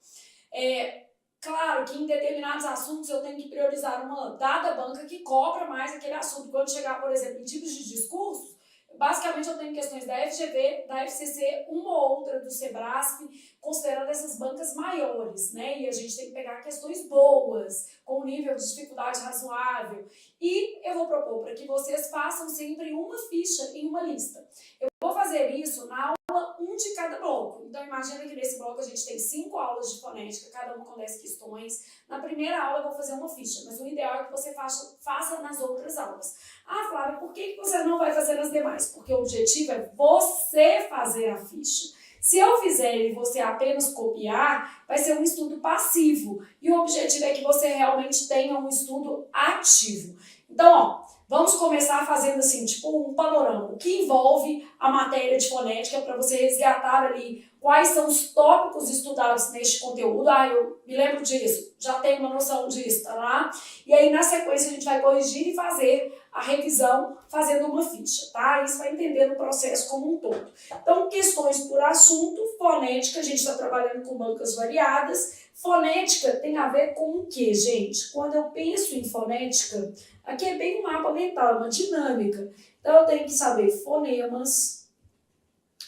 Claro que em determinados assuntos eu tenho que priorizar uma dada banca que cobra mais aquele assunto. Quando chegar, por exemplo, em tipos de discursos, basicamente eu tenho questões da FGV, da FCC, uma ou outra do Sebrasp, considerando essas bancas maiores, né? E a gente tem que pegar questões boas, com um nível de dificuldade razoável. E eu vou propor para que vocês façam sempre uma ficha em uma lista. Eu vou fazer isso na aula 1 de cada bloco. Então, imagina que nesse bloco a gente tem 5 aulas de fonética, cada uma com 10 questões. Na primeira aula eu vou fazer uma ficha, mas o ideal é que você faça nas outras aulas. Ah, Flávia, por que você não vai fazer nas demais? Porque o objetivo é você fazer a ficha. Se eu fizer e você apenas copiar, vai ser um estudo passivo. E o objetivo é que você realmente tenha um estudo ativo. Então, ó, vamos começar fazendo assim, tipo um panorama, que envolve a matéria de fonética para você resgatar ali quais são os tópicos estudados neste conteúdo. Ah, eu me lembro disso, já tenho uma noção disso, tá lá? E aí, na sequência, a gente vai corrigir e fazer a revisão fazendo uma ficha, tá? Isso vai entender o processo como um todo. Então, questões por assunto, fonética, a gente está trabalhando com bancas variadas. Fonética tem a ver com o quê, gente? Quando eu penso em fonética, aqui é bem um mapa mental, uma dinâmica. Então, eu tenho que saber fonemas.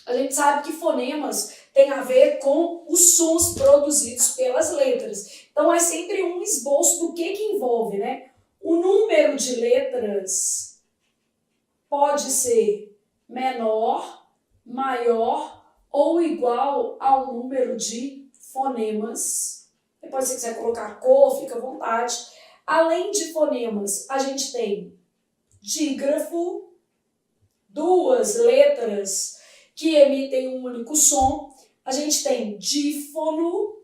A gente sabe que fonemas tem a ver com os sons produzidos pelas letras. Então, é sempre um esboço do que envolve, né? O número de letras pode ser menor, maior ou igual ao número de fonemas. Depois, se você quiser colocar cor, fica à vontade. Além de fonemas, a gente tem dígrafo, 2 letras que emitem um único som. A gente tem dífono.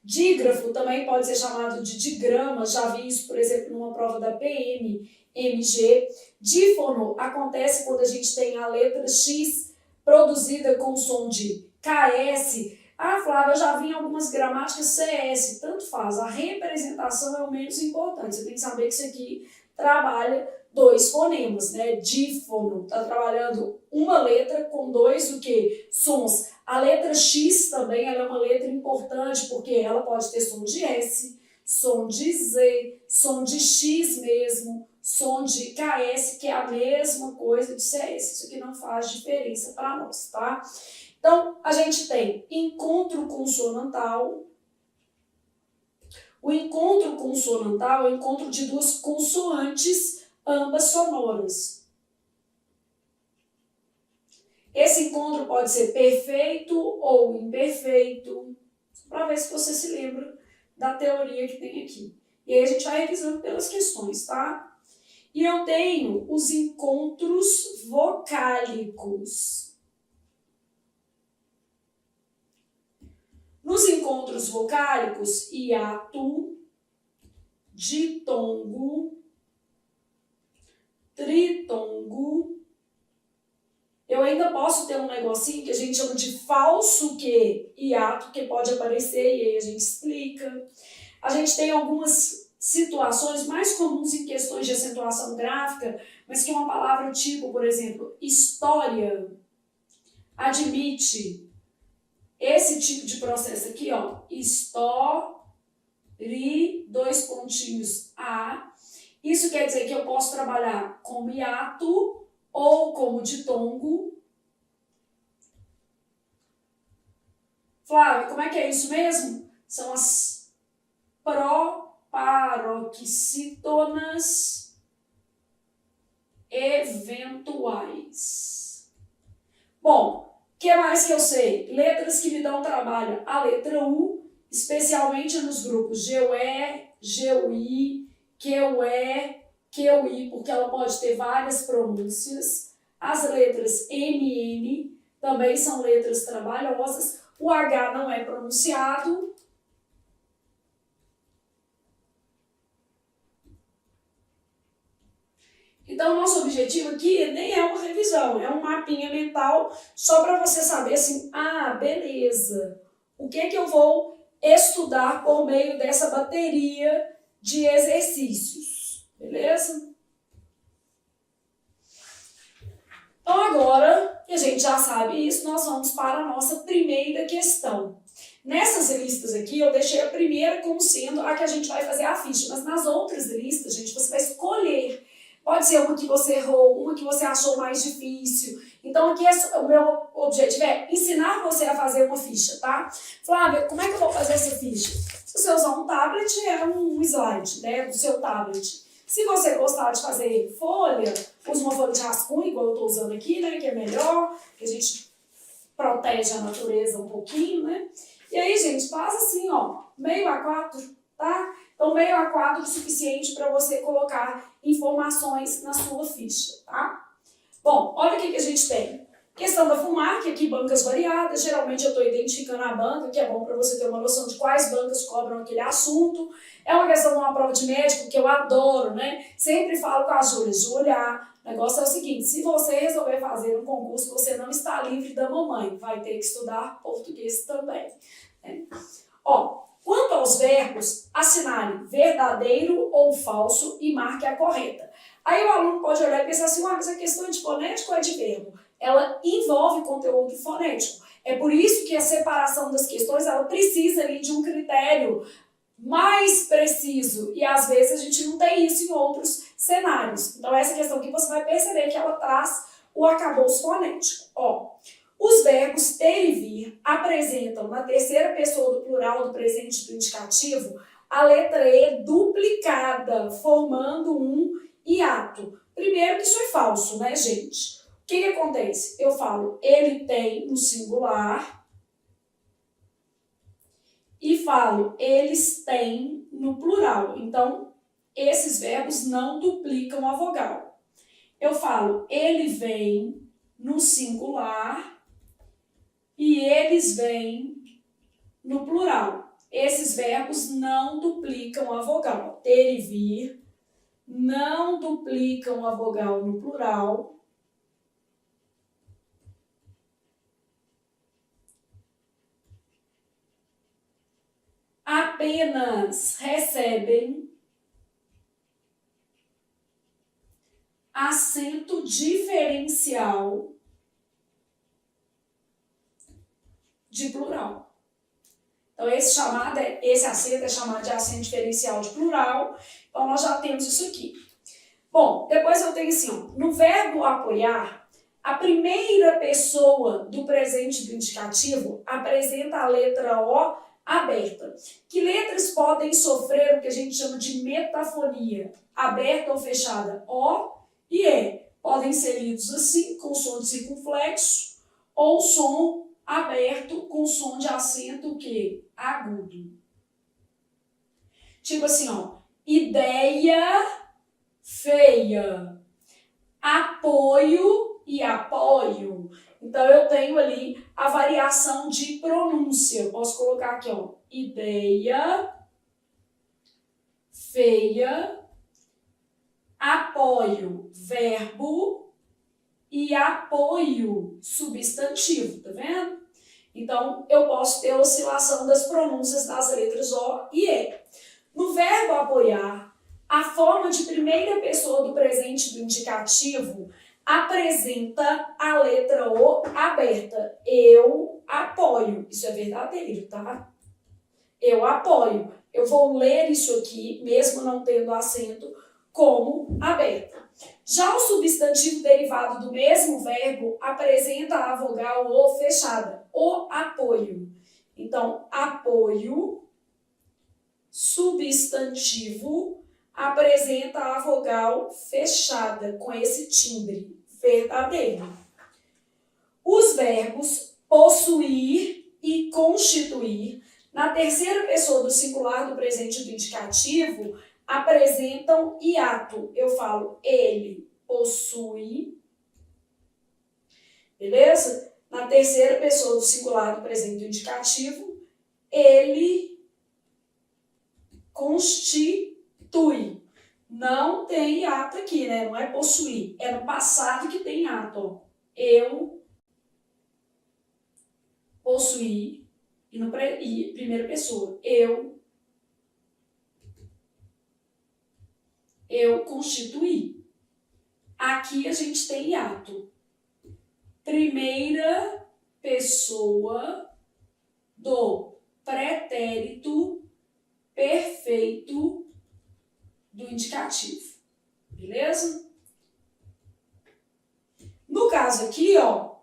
Dígrafo também pode ser chamado de digrama, já vi isso, por exemplo, numa prova da PMMG. Dífono acontece quando a gente tem a letra X produzida com o som de KS. Ah, Flávia, eu já vi em algumas gramáticas CS, tanto faz. A representação é o menos importante. Você tem que saber que isso aqui trabalha 2 fonemas, né? Dífono está trabalhando uma letra com 2 o quê? Sons. A letra X também ela é uma letra importante, porque ela pode ter som de S, som de Z, som de X mesmo, som de KS, que é a mesma coisa de CS. Isso aqui não faz diferença para nós, tá? Então, a gente tem encontro consonantal. O encontro consonantal é o encontro de 2 consoantes, ambas sonoras. Esse encontro pode ser perfeito ou imperfeito, para ver se você se lembra da teoria que tem aqui. E aí a gente vai revisando pelas questões, tá? E eu tenho os encontros vocálicos. Nos encontros vocálicos, hiato, ditongo, tritongo. Eu ainda posso ter um negocinho que a gente chama de falso que, hiato, que pode aparecer e aí a gente explica. A gente tem algumas situações mais comuns em questões de acentuação gráfica, mas que uma palavra tipo, por exemplo, história, admite esse tipo de processo aqui, ó, história, 2 pontinhos A. Isso quer dizer que eu posso trabalhar como hiato ou como ditongo. Flávia, como é que é isso mesmo? São as proparoxítonas eventuais. Bom, o que mais que eu sei? Letras que me dão trabalho. A letra U, especialmente nos grupos GUE, GUI, QE, QI, porque ela pode ter várias pronúncias. As letras NN também são letras trabalhosas. O H não é pronunciado. Então, nosso objetivo aqui nem é uma revisão, é um mapinha mental só para você saber assim, ah, beleza, o que é que eu vou estudar por meio dessa bateria de exercícios, beleza? Então, agora que a gente já sabe isso, nós vamos para a nossa primeira questão. Nessas listas aqui, eu deixei a primeira como sendo a que a gente vai fazer a ficha, mas nas outras listas, gente, você vai escolher. Pode ser uma que você errou, uma que você achou mais difícil. Então, aqui o meu objetivo é ensinar você a fazer uma ficha, tá? Flávia, como é que eu vou fazer essa ficha? Se você usar um tablet, é um slide, né, do seu tablet. Se você gostar de fazer folha, usa uma folha de rascunho, igual eu estou usando aqui, né, que é melhor, que a gente protege a natureza um pouquinho, né? E aí, gente, faz assim, ó, meio A4, tá? Então, meio A4 é o suficiente para você colocar informações na sua ficha, tá? Bom, olha o que a gente tem. Questão da FUNARC, aqui bancas variadas, geralmente eu estou identificando a banca, que é bom para você ter uma noção de quais bancas cobram aquele assunto. É uma questão de uma prova de médico que eu adoro, né? Sempre falo com a Júlia, o negócio é o seguinte, se você resolver fazer um concurso, você não está livre da mamãe, vai ter que estudar português também. Né? Ó, quanto aos verbos, assinale verdadeiro ou falso e marque a correta. Aí o aluno pode olhar e pensar assim, mas a questão é de fonético ou é de verbo? Ela envolve conteúdo fonético. É por isso que a separação das questões, ela precisa ali de um critério mais preciso. E às vezes a gente não tem isso em outros cenários. Então essa questão aqui você vai perceber que ela traz o arcabouço fonético. Ó, os verbos ter e vir apresentam na terceira pessoa do plural do presente do indicativo a letra E duplicada, formando um hiato. Primeiro que isso é falso, né, gente? O que acontece? Eu falo ele tem no singular e falo eles têm no plural. Então, esses verbos não duplicam a vogal. Eu falo ele vem no singular e eles vêm no plural. Esses verbos não duplicam a vogal. Ter e vir não duplicam a vogal no plural. Apenas recebem acento diferencial de plural. Então, esse acento é chamado de acento diferencial de plural. Então, nós já temos isso aqui. Bom, depois eu tenho assim, ó, no verbo apoiar, a primeira pessoa do presente do indicativo apresenta a letra O aberta. Que letras podem sofrer o que a gente chama de metafonia? Aberta ou fechada? O e E. Podem ser lidos assim, com som de circunflexo, ou som aberto com som de acento o quê? Agudo. Tipo assim, ó, ideia feia, apoio e apoio. Então, eu tenho ali a variação de pronúncia. Eu posso colocar aqui, ó, ideia feia, apoio, verbo, e apoio, substantivo, tá vendo? Então, eu posso ter oscilação das pronúncias das letras O e E. No verbo apoiar, a forma de primeira pessoa do presente do indicativo apresenta a letra O aberta. Eu apoio. Isso é verdadeiro, tá? Eu apoio. Eu vou ler isso aqui, mesmo não tendo acento, como aberta. Já o substantivo derivado do mesmo verbo apresenta a vogal O fechada. O apoio. Então, apoio, substantivo, apresenta a vogal fechada, com esse timbre verdadeiro. Os verbos possuir e constituir, na terceira pessoa do singular do presente do indicativo, apresentam hiato. Eu falo, ele possui, beleza? Na terceira pessoa do singular do presente do indicativo, ele constitui. Não tem hiato aqui, né? Não é possuir. É no passado que tem hiato, ó. Eu possuí, e primeira pessoa, eu constituí. Aqui a gente tem hiato. Primeira pessoa do pretérito perfeito do indicativo. Beleza? No caso aqui, ó,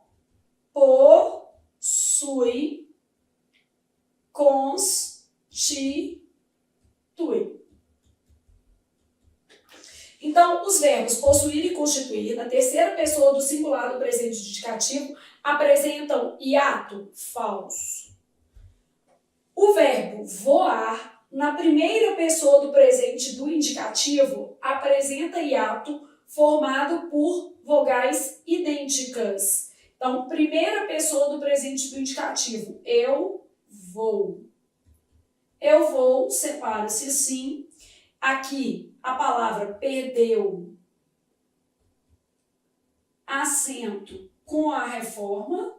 possui, constitui. Então, os verbos possuir e constituir, na terceira pessoa do singular do presente do indicativo, apresentam hiato falso. O verbo voar, na primeira pessoa do presente do indicativo, apresenta hiato formado por vogais idênticas. Então, primeira pessoa do presente do indicativo, eu vou. Eu vou, separa-se assim. Aqui, a palavra perdeu acento com a reforma.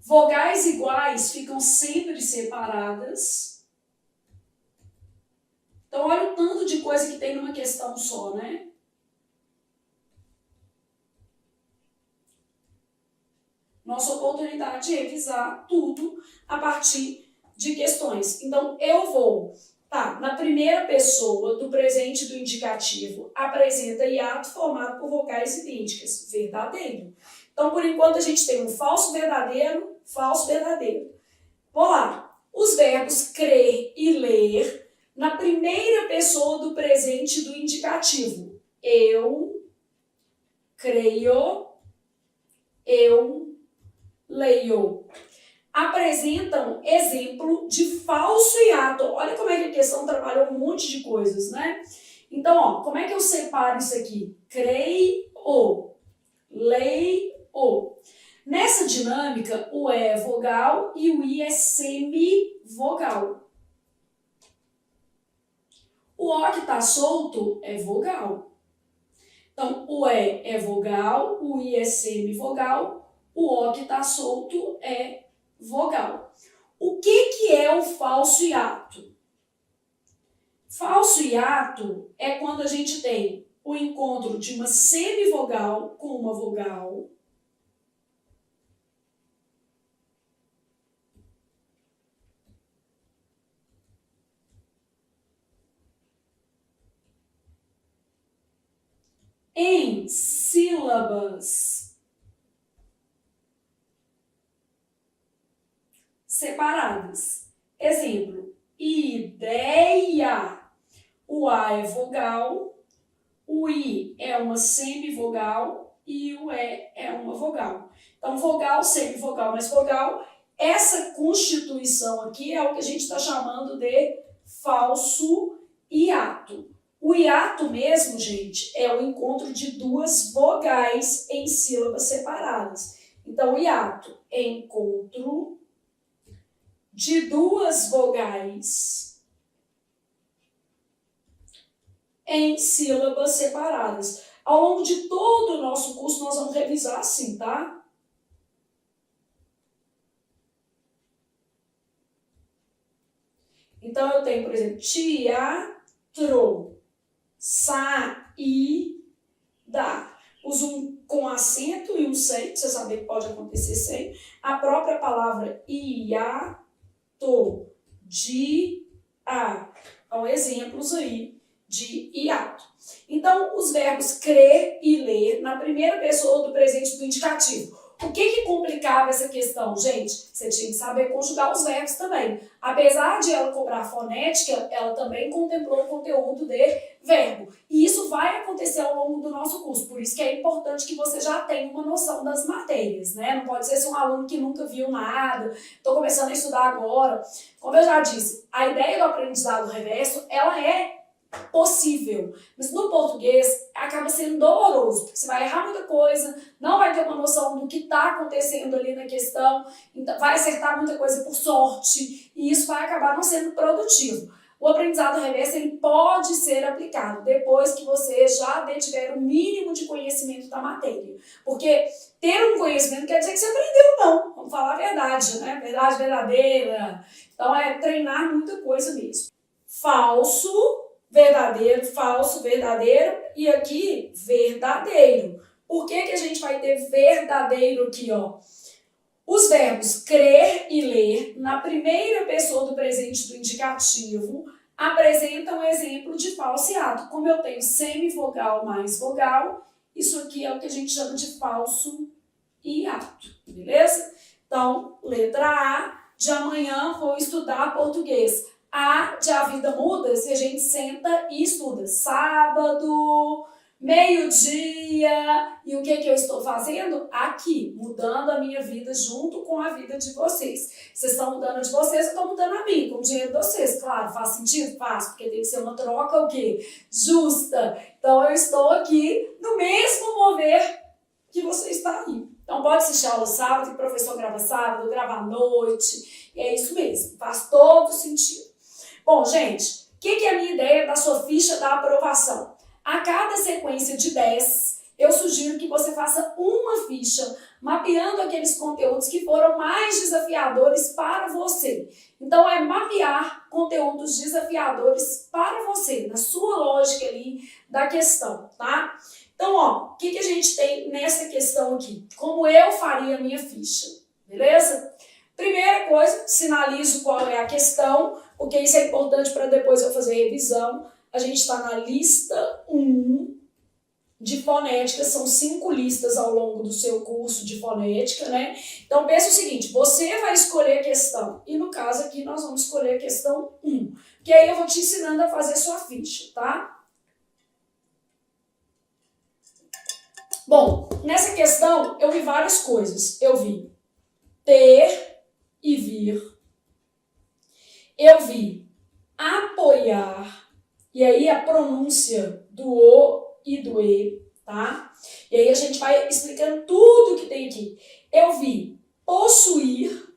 Vogais iguais ficam sempre separadas. Então, olha o tanto de coisa que tem numa questão só, né? Nossa oportunidade de revisar tudo a partir de questões. Então, eu vou. Tá, na primeira pessoa do presente do indicativo, apresenta hiato formado por vogais idênticas. Verdadeiro. Então, por enquanto, a gente tem um falso verdadeiro, falso verdadeiro. Vamos lá. Os verbos crer e ler, na primeira pessoa do presente do indicativo. Eu creio, eu leio. Apresentam exemplo de falso hiato. Olha como é que a questão trabalhou um monte de coisas, né? Então, ó, como é que eu separo isso aqui? Creio, leio. Nessa dinâmica, o E é vogal e o I é semivogal. O O que está solto é vogal. Então, o E é vogal, o I é semivogal, o O que está solto é vogal. O que é o falso hiato? Falso hiato é quando a gente tem o encontro de uma semivogal com uma vogal. Em sílabas separadas. Exemplo, ideia. O A é vogal, o I é uma semivogal e o E é uma vogal. Então, vogal, semivogal mais vogal. Essa constituição aqui é o que a gente está chamando de falso hiato. O hiato mesmo, gente, é o encontro de duas vogais em sílabas separadas. Então, o hiato é encontro de duas vogais em sílabas separadas. Ao longo de todo o nosso curso, nós vamos revisar assim, tá? Então, eu tenho, por exemplo, teatro. Saída. Uso um com acento e um sem, pra você saber que pode acontecer sem. A própria palavra hiato, Então, exemplos aí de hiato. Então, os verbos crer e ler na primeira pessoa do presente do indicativo. O que complicava essa questão, gente? Você tinha que saber conjugar os verbos também. Apesar de ela cobrar fonética, ela também contemplou o conteúdo de verbo. E isso vai acontecer ao longo do nosso curso. Por isso que é importante que você já tenha uma noção das matérias, né? Não pode ser um aluno que nunca viu nada, estou começando a estudar agora. Como eu já disse, a ideia do aprendizado reverso, ela é possível, mas no português acaba sendo doloroso, porque você vai errar muita coisa, não vai ter uma noção do que está acontecendo ali na questão, vai acertar muita coisa por sorte, e isso vai acabar não sendo produtivo. O aprendizado reverso ele pode ser aplicado depois que você já tiver o mínimo de conhecimento da matéria, porque ter um conhecimento não quer dizer que você aprendeu não, vamos falar a verdade, né? Verdade verdadeira. Então é treinar muita coisa mesmo. Falso verdadeiro, falso, verdadeiro, e aqui, verdadeiro. Por que que a gente vai ter verdadeiro aqui, ó? Os verbos crer e ler, na primeira pessoa do presente do indicativo, apresentam exemplo de falseado. Como eu tenho semivogal mais vogal, isso aqui é o que a gente chama de falso hiato, beleza? Então, letra A, de amanhã vou estudar português. A de a vida muda se a gente senta e estuda. Sábado, meio-dia, e o que que eu estou fazendo? Aqui, mudando a minha vida junto com a vida de vocês. Vocês estão mudando a de vocês, eu estou mudando a mim, com o dinheiro de vocês. Claro, faz sentido? Faz, porque tem que ser uma troca o quê? Justa. Então, eu estou aqui no mesmo mover que você está aí. Então, pode assistir aula sábado, que o professor grava sábado, grava à noite, e é isso mesmo, faz todo sentido. Bom, gente, o que é a minha ideia da sua ficha da aprovação? A cada sequência de 10, eu sugiro que você faça uma ficha mapeando aqueles conteúdos que foram mais desafiadores para você. Então, é mapear conteúdos desafiadores para você, na sua lógica ali da questão, tá? Então, ó, o que a gente tem nessa questão aqui? Como eu faria a minha ficha, beleza? Primeira coisa, sinalizo qual é a questão, porque isso é importante para depois eu fazer revisão. A gente está na lista 1 de fonética, são 5 listas ao longo do seu curso de fonética, né? Então, pensa o seguinte, você vai escolher a questão, e no caso aqui nós vamos escolher a questão 1, que aí eu vou te ensinando a fazer sua ficha, tá? Bom, nessa questão eu vi várias coisas. Eu vi ter e vir. Eu vi apoiar. E aí a pronúncia do o e do e, tá? E aí a gente vai explicando tudo que tem aqui. Eu vi possuir.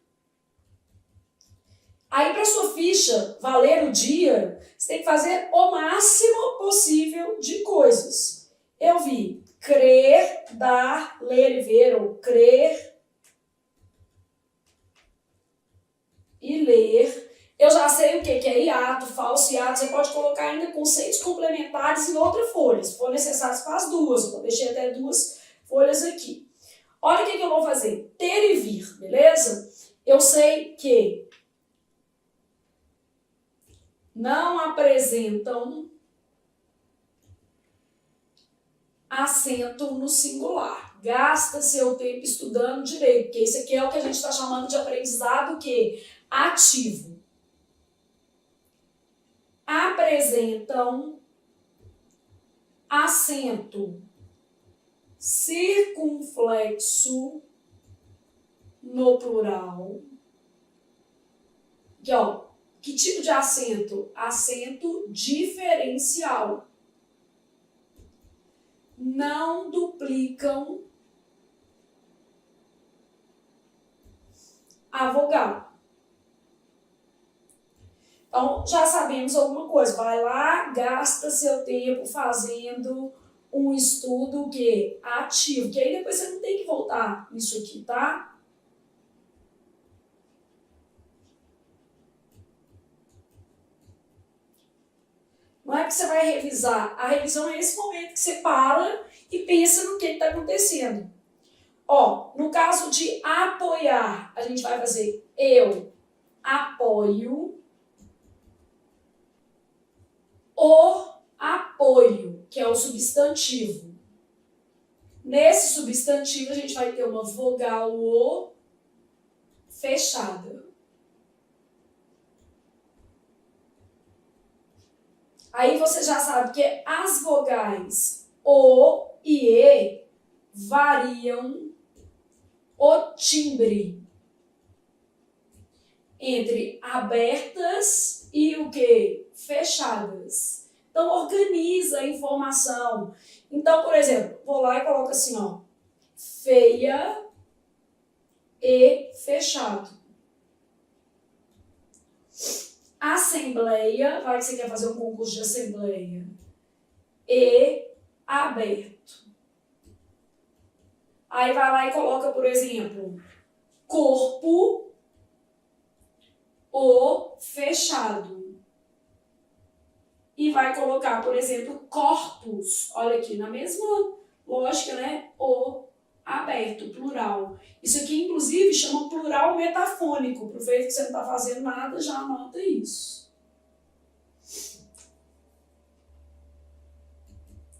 Aí para sua ficha valer o dia, você tem que fazer o máximo possível de coisas. Eu vi crer, dar, ler e ver, ou crer e ler. Eu já sei o que é hiato, falso hiato. Você pode colocar ainda conceitos complementares em outra folha. Se for necessário, você faz 2. Eu deixei até 2 folhas aqui. Olha o que eu vou fazer. Ter e vir, beleza? Eu sei que não apresentam acento no singular. Gasta seu tempo estudando direito, porque isso aqui é o que a gente está chamando de aprendizado que ativo. Apresentam acento circunflexo no plural. Aqui, ó, que tipo de acento? Acento diferencial. Não duplicam a vogal. Então, já sabemos alguma coisa. Vai lá, gasta seu tempo fazendo um estudo que ativo. Que aí depois você não tem que voltar nisso aqui, tá? Não é que você vai revisar. A revisão é esse momento que você para e pensa no que está acontecendo. Ó, no caso de apoiar, a gente vai fazer eu apoio o apoio, que é o substantivo. Nesse substantivo, a gente vai ter uma vogal o fechada. Aí você já sabe que as vogais o e e variam o timbre entre abertas e o que? Fechadas. Então, organiza a informação. Então, por exemplo, vou lá e coloco assim, ó, feia e fechado. Assembleia, vai que você quer fazer um concurso de assembleia. E aberto. Aí vai lá e coloca, por exemplo, corpo o fechado. E vai colocar colocar, por exemplo, corpos. Olha aqui, na mesma lógica, né? O aberto, plural. Isso aqui, inclusive, chama plural metafônico. Aproveita que você não está fazendo nada, já anota isso.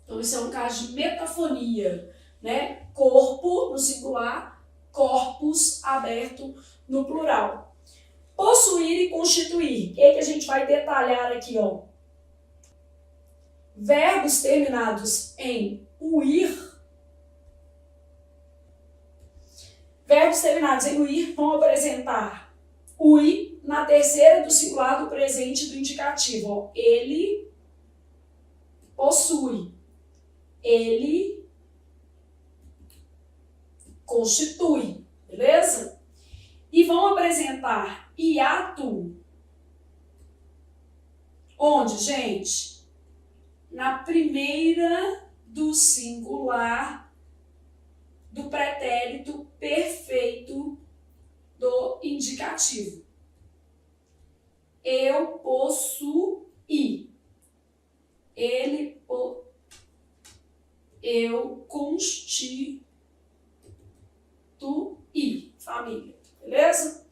Então, isso é um caso de metafonia, né? Corpo no singular, corpus aberto no plural. Possuir e constituir. O que a gente vai detalhar aqui, ó? Verbos terminados em uir. Verbos terminados em uir vão apresentar ui na terceira do singular do presente do indicativo. Ó. Ele possui. Ele constitui. Beleza? E vão apresentar hiato. Onde, gente? Na primeira do singular do pretérito perfeito do indicativo. Eu possuí. Ele eu constituí. Família. Beleza?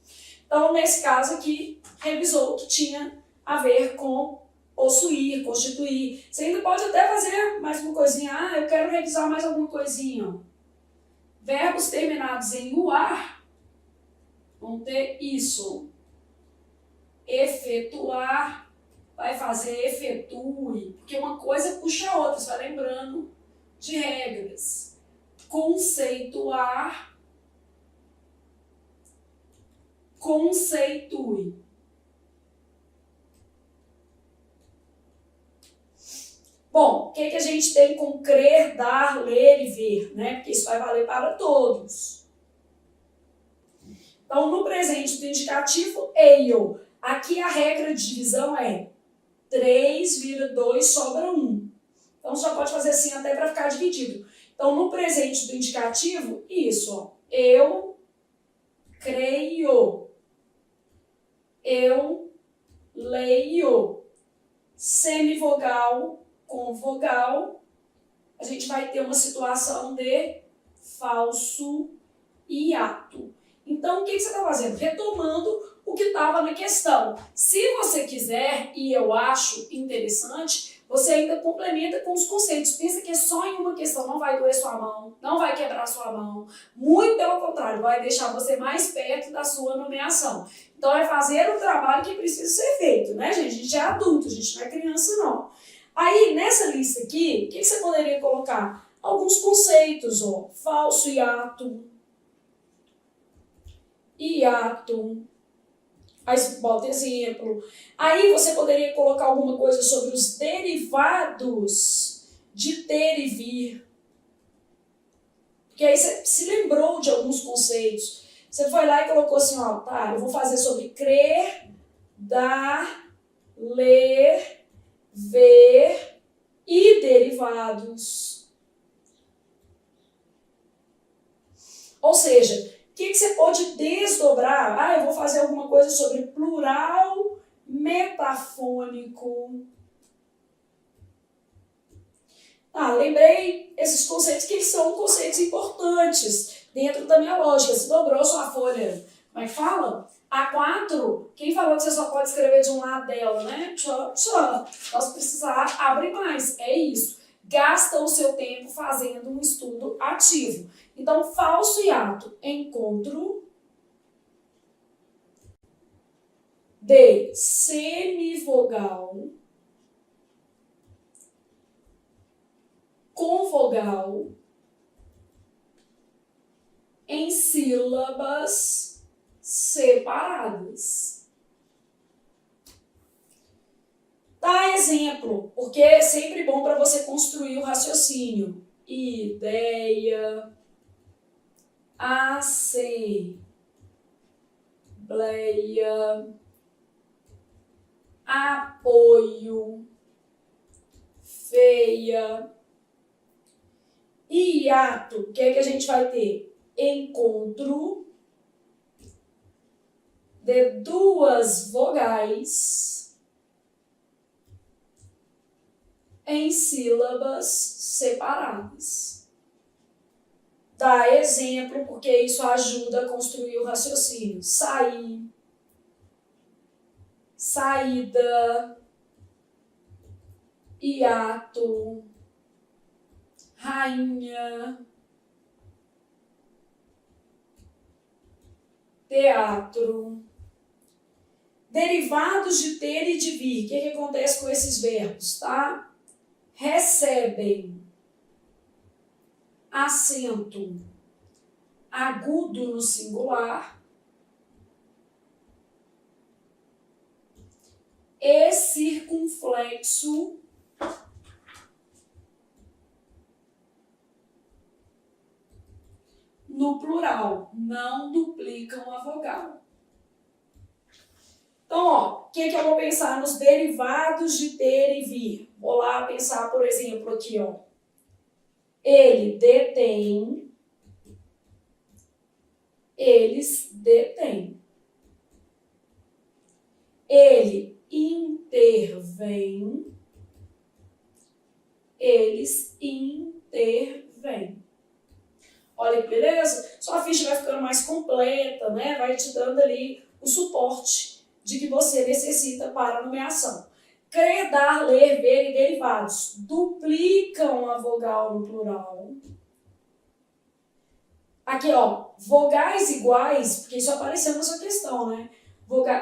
Então, nesse caso aqui, revisou que tinha a ver com possuir, constituir. Você ainda pode até fazer mais uma coisinha. Ah, eu quero revisar mais alguma coisinha. Verbos terminados em uar vão ter isso. Efetuar vai fazer efetue, porque uma coisa puxa a outra, você vai lembrando de regras. Conceituar, conceitue. Bom, o que a gente tem com crer, dar, ler e ver, né? Porque isso vai valer para todos. Então, no presente do indicativo, eu. Aqui a regra de divisão é 3 vira 2, sobra 1. Então, só pode fazer assim até para ficar dividido. Então, no presente do indicativo, isso, ó. Eu creio. Eu leio. Semivogal com vogal, a gente vai ter uma situação de falso hiato. Então, o que você está fazendo? Retomando o que estava na questão. Se você quiser, e eu acho interessante, você ainda complementa com os conceitos. Pensa que é só em uma questão, não vai doer sua mão, não vai quebrar sua mão. Muito pelo contrário, vai deixar você mais perto da sua nomeação. Então, é fazer o trabalho que precisa ser feito, né, gente? A gente é adulto, a gente não é criança, não. Aí, nessa lista aqui, o que você poderia colocar? Alguns conceitos, ó. Falso hiato. Hiato. Aí você bota exemplo. Aí você poderia colocar alguma coisa sobre os derivados de ter e vir. Porque aí você se lembrou de alguns conceitos. Você foi lá e colocou assim, ó, tá, eu vou fazer sobre crer, dar, ler, ver e derivados. Ou seja, o que você pode desdobrar? Ah, eu vou fazer alguma coisa sobre plural metafônico. Lembrei esses conceitos que eles são conceitos importantes dentro da minha lógica. Se dobrou sua folha, como é que fala? A4, quem falou que você só pode escrever de um lado dela, né? Posso precisar, abre mais. É isso. Gasta o seu tempo fazendo um estudo ativo. Então, falso hiato, encontro de semivogal com vogal em sílabas separadas. Dá exemplo, porque é sempre bom para você construir o raciocínio. Ideia, assembleia, apoio, feia, hiato. O que é que a gente vai ter? Encontro de duas vogais em sílabas separadas. Dá exemplo, porque isso ajuda a construir o raciocínio. Sair, saída, hiato, rainha, teatro. Derivados de ter e de vir. O que acontece com esses verbos, tá? Recebem acento agudo no singular e circunflexo no plural. Não duplicam a vogal. Então, ó, o que eu vou pensar nos derivados de ter e vir? Vou lá pensar, por exemplo, aqui, ó. Ele detém, eles detêm. Ele intervém, eles intervêm. Olha que beleza? Sua ficha vai ficando mais completa, né? Vai te dando ali o suporte de que você necessita para a nomeação. Crer, dar, ler, ver e derivados duplicam a vogal no plural. Aqui, ó, vogais iguais, porque isso apareceu na sua questão, né?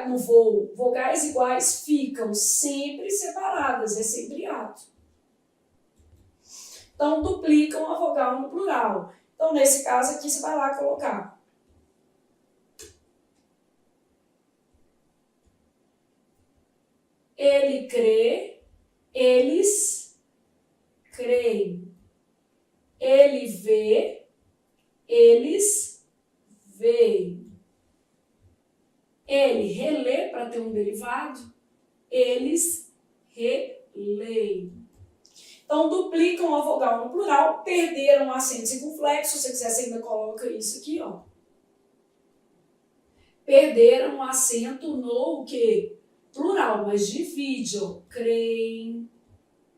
No voo, vogais iguais ficam sempre separadas, é sempre ato. Então, duplicam a vogal no plural. Então, nesse caso aqui, você vai lá colocar. Ele crê, eles creem. Ele vê, eles veem. Ele relê para ter um derivado, eles releem. Então, duplicam a vogal no plural, perderam o acento circunflexo. Se você quiser, você ainda coloca isso aqui, ó. Perderam o acento no o quê? Plural, mas divide, ó. Creem,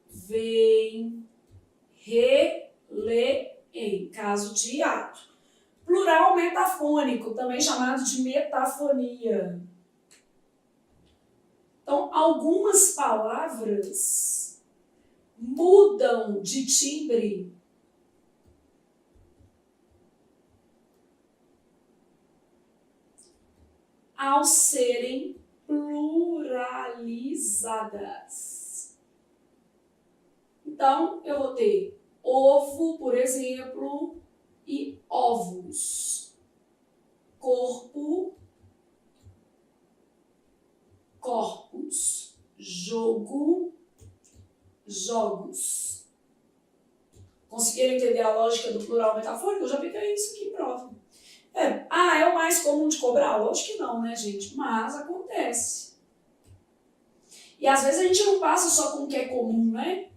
veem, releem, caso de hiato. Plural metafônico, também chamado de metafonia. Então, algumas palavras mudam de timbre ao serem pluralizadas. Então, eu vou ter ovo, por exemplo, e ovos. Corpo, corpos. Jogo, jogos. Conseguiram entender a lógica do plural metafônico? Eu já peguei isso aqui em prova. É o mais comum de cobrar? Lógico que não, né, gente? Mas acontece. E às vezes a gente não passa só com o que é comum, né?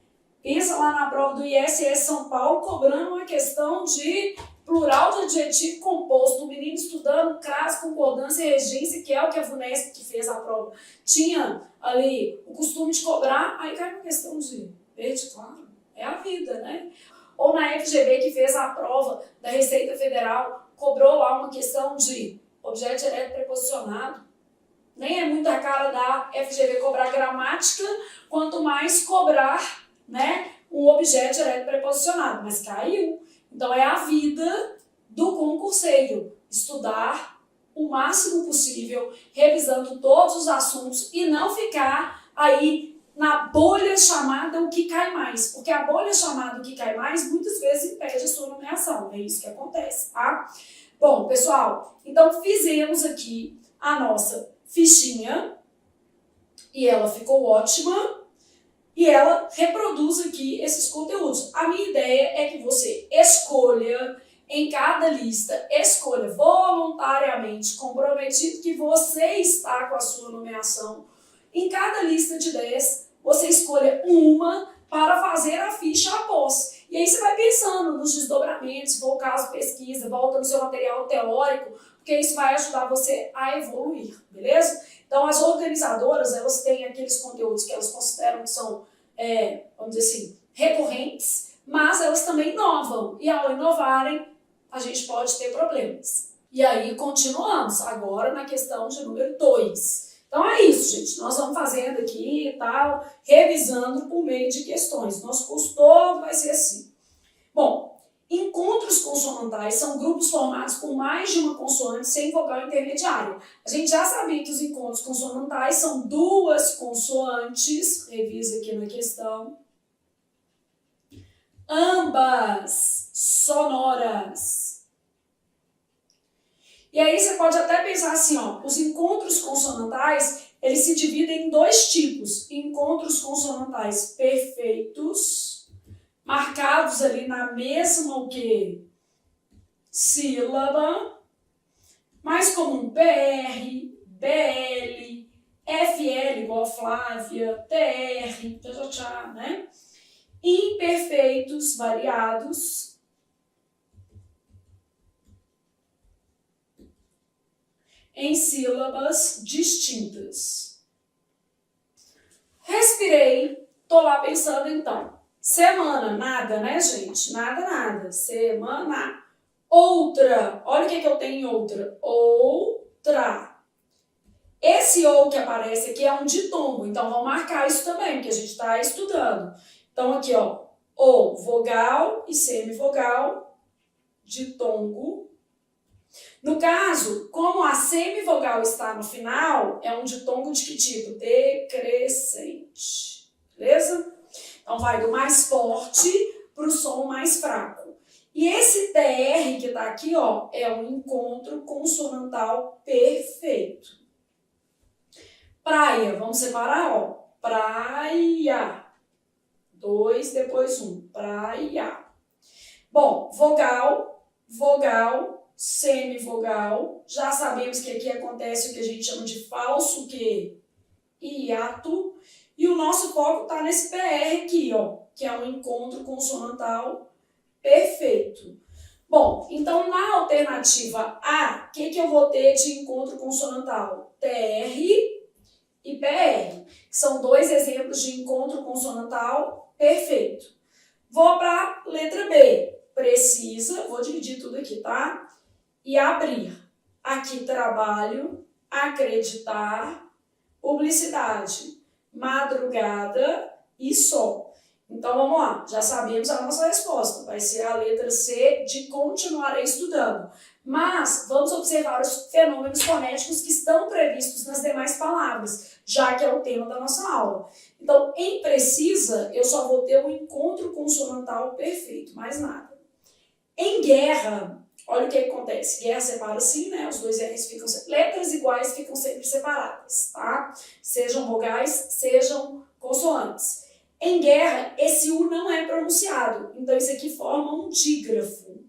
Pensa lá na prova do ISS São Paulo, cobrando uma questão de plural de adjetivo composto. O menino estudando crase, concordância e regência, que é o que a VUNESP que fez a prova tinha ali o costume de cobrar, aí cai uma questão de verde, claro, é a vida, né? Ou na FGV que fez a prova da Receita Federal, cobrou lá uma questão de objeto direto preposicionado. Nem é muito a cara da FGV cobrar gramática, quanto mais cobrar, né, um objeto direto preposicionado, mas caiu. Então é a vida do concurseiro, estudar o máximo possível, revisando todos os assuntos e não ficar aí na bolha chamada o que cai mais, porque a bolha chamada o que cai mais muitas vezes impede a sua nomeação, é isso que acontece, tá? Bom, pessoal, então fizemos aqui a nossa fichinha e ela ficou ótima. E ela reproduz aqui esses conteúdos. A minha ideia é que você escolha em cada lista, escolha voluntariamente, comprometido que você está com a sua nomeação. Em cada lista de 10, você escolha uma para fazer a ficha após. E aí você vai pensando nos desdobramentos, se for o caso, pesquisa, volta no seu material teórico, porque isso vai ajudar você a evoluir, beleza? Então, as organizadoras, elas têm aqueles conteúdos que elas consideram que são vamos dizer assim, recorrentes, mas elas também inovam. E ao inovarem, a gente pode ter problemas. E aí, continuamos agora na questão de número 2. Então é isso, gente. Nós vamos fazendo aqui e tal, revisando por meio de questões. Nosso curso todo vai ser assim. Bom, encontros consonantais são grupos formados por mais de uma consoante sem vogal intermediária. A gente já sabia que os encontros consonantais são duas consoantes, revisa aqui na questão, ambas sonoras. E aí você pode até pensar assim, ó, os encontros consonantais, eles se dividem em dois tipos. Encontros consonantais perfeitos, marcados ali na mesma o quê? Sílaba, mais comum PR, BL, FL igual Flávia, TR, tchá, né? Imperfeitos variados, em sílabas distintas. Respirei, tô lá pensando então. Semana, nada, né, gente? Nada, nada. Semana. Outra. Olha o que eu tenho em outra. Outra. Esse ou que aparece aqui é um ditongo, então vamos marcar isso também, porque a gente está estudando. Então aqui, ó, ou, vogal e semivogal, ditongo. No caso, como a semivogal está no final, é um ditongo de que tipo? Decrescente. Beleza? Então vai do mais forte para o som mais fraco. E esse TR que está aqui, ó, é um encontro consonantal perfeito. Praia, vamos separar, ó. Praia. 2, depois 1. Praia. Bom, vogal, vogal, semivogal. Já sabemos que aqui acontece o que a gente chama de falso que hiato. E o nosso foco está nesse PR aqui, ó, que é um encontro consonantal perfeito. Bom, então na alternativa A, o que eu vou ter de encontro consonantal? TR e PR, que são dois exemplos de encontro consonantal perfeito. Vou para a letra B. Precisa, vou dividir tudo aqui, tá? E abrir. Aqui trabalho, acreditar, publicidade, madrugada e sol. Então vamos lá, já sabemos a nossa resposta. Vai ser a letra C de continuarei estudando. Mas vamos observar os fenômenos fonéticos que estão previstos nas demais palavras, já que é o tema da nossa aula. Então, em precisa, eu só vou ter um encontro consonantal perfeito, mais nada. Em guerra, olha o que acontece. Guerra separa assim, né? Os dois R's ficam... Letras iguais ficam sempre separadas, tá? Sejam vogais, sejam consoantes. Em guerra, esse U não é pronunciado. Então, isso aqui forma um dígrafo.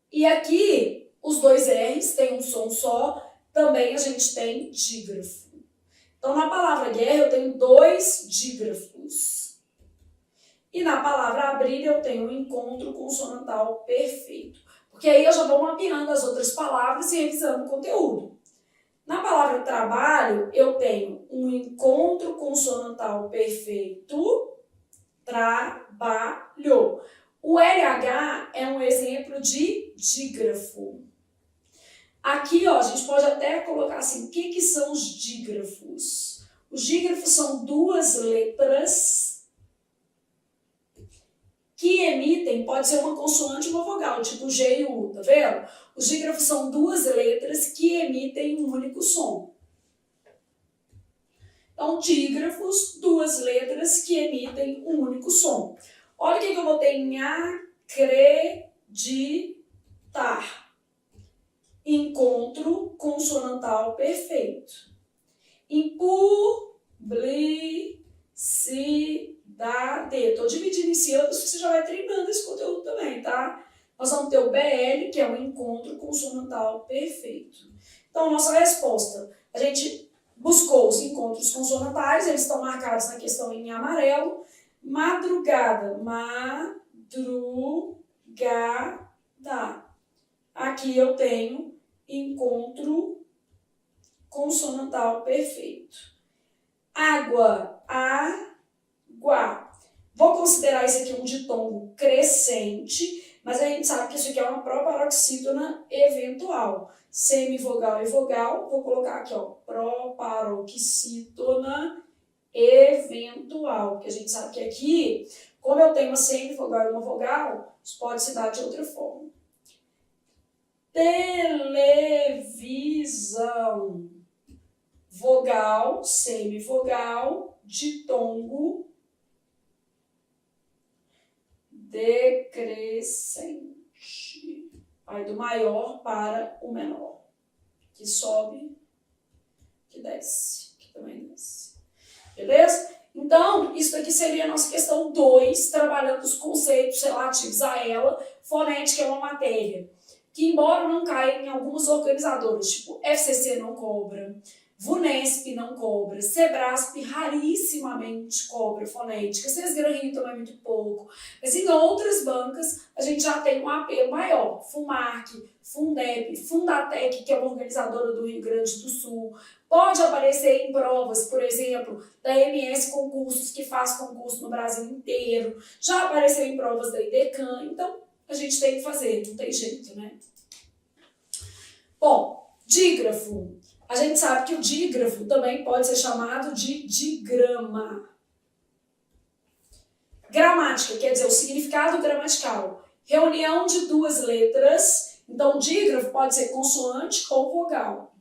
E aqui, os dois R's têm um som só. Também a gente tem dígrafo. Então, na palavra guerra, eu tenho dois dígrafos. E na palavra abrir, eu tenho um encontro consonantal perfeito. Porque aí eu já vou mapeando as outras palavras e revisando o conteúdo. Na palavra trabalho, eu tenho um encontro consonantal perfeito, trabalho. O LH é um exemplo de dígrafo. Aqui, ó, a gente pode até colocar assim, o que são os dígrafos? Os dígrafos são duas letras que emitem, pode ser uma consoante ou uma vogal, tipo G e U, tá vendo? Os dígrafos são duas letras que emitem um único som. Então, dígrafos, duas letras que emitem um único som. Olha o que eu botei em acreditar. Encontro consonantal perfeito. Em publicidade. Estou dividindo em sílabas, você já vai treinando esse conteúdo também, tá? Nós vamos ter o BL, que é um encontro consonantal perfeito. Então, nossa resposta. A gente buscou os encontros consonantais, eles estão marcados na questão em amarelo. Madrugada. Madrugada. Aqui eu tenho encontro consonantal perfeito. Água, água. língua. Vou considerar isso aqui um ditongo crescente, mas a gente sabe que isso aqui é uma proparoxítona eventual. Semivogal e vogal, vou colocar aqui, ó, proparoxítona eventual, porque a gente sabe que aqui, como eu tenho uma semivogal e uma vogal, isso pode se dar de outra forma. Televisão. Vogal, semivogal, ditongo decrescente. Vai do maior para o menor. Que sobe, que desce, que também desce. Beleza? Então, isso aqui seria a nossa questão 2, trabalhando os conceitos relativos a ela. Fonética é uma matéria que, embora não caia em algumas organizadoras, tipo FCC não cobra, VUNESP não cobra, SEBRASP rarissimamente cobra fonética, SESGRAN-Rio também muito pouco, mas em outras bancas a gente já tem um apelo maior, FUNMARC, FUNDEP, FUNDATEC, que é uma organizadora do Rio Grande do Sul, pode aparecer em provas, por exemplo, da MS Concursos, que faz concurso no Brasil inteiro, já apareceu em provas da IDECAN, então a gente tem que fazer, não tem jeito, né? Bom, dígrafo. A gente sabe que o dígrafo também pode ser chamado de digrama. Gramática, quer dizer, o significado gramatical. Reunião de duas letras. Então, dígrafo pode ser consoante ou vogal,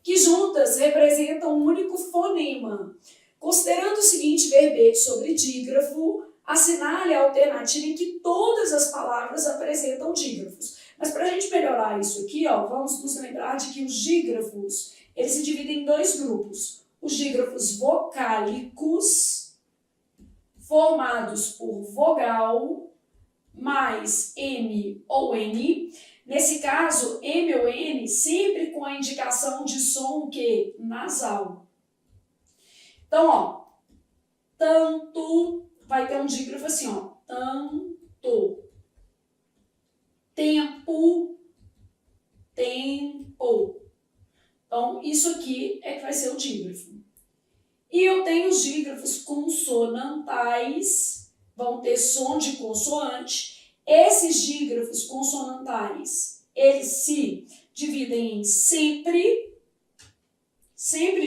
que juntas representam um único fonema. Considerando o seguinte verbete sobre dígrafo, assinale a alternativa em que todas as palavras apresentam dígrafos. Mas para a gente melhorar isso aqui, ó, vamos nos lembrar de que os dígrafos, eles se dividem em dois grupos. Os dígrafos vocálicos, formados por vogal, mais M ou N. Nesse caso, M ou N, sempre com a indicação de som que nasal. Então, ó, tanto, vai ter um dígrafo assim, ó, tanto. Tempo, tempo. Então, isso aqui é que vai ser o dígrafo. E eu tenho os dígrafos consonantais, vão ter som de consoante. Esses dígrafos consonantais, eles se dividem em sempre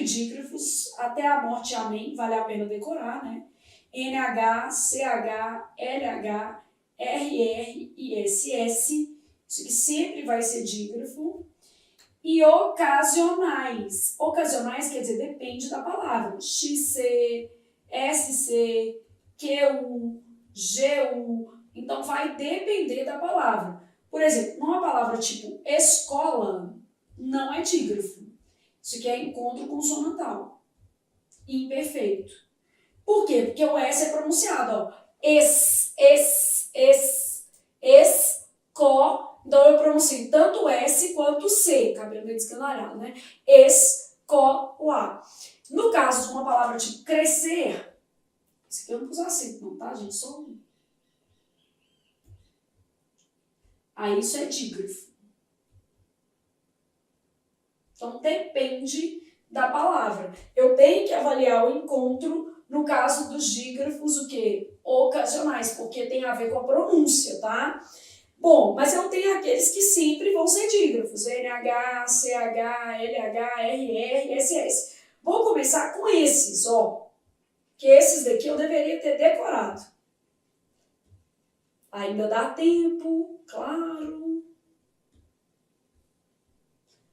dígrafos, até a morte, amém, vale a pena decorar, né? NH, CH, LH, RR e SS, isso aqui sempre vai ser dígrafo. E ocasionais. Ocasionais quer dizer, depende da palavra. XC, SC, QU, GU. Então, vai depender da palavra. Por exemplo, numa palavra tipo escola, não é dígrafo. Isso aqui é encontro consonantal. Imperfeito. Por quê? Porque o S é pronunciado, ó. Co. Então eu pronuncio tanto o S quanto o C, cabelo meio descanalhado, né? Escola. No caso de uma palavra tipo crescer, isso aqui eu não pus acento não, tá, gente? Só um. Aí isso é dígrafo. Então depende da palavra. Eu tenho que avaliar o encontro, no caso dos dígrafos, o quê? Ocasionais, porque tem a ver com a pronúncia, tá? Bom, mas eu tenho aqueles que sempre vão ser dígrafos, NH, CH, LH, RR, SS. Vou começar com esses, ó, que esses daqui eu deveria ter decorado. Ainda dá tempo, claro.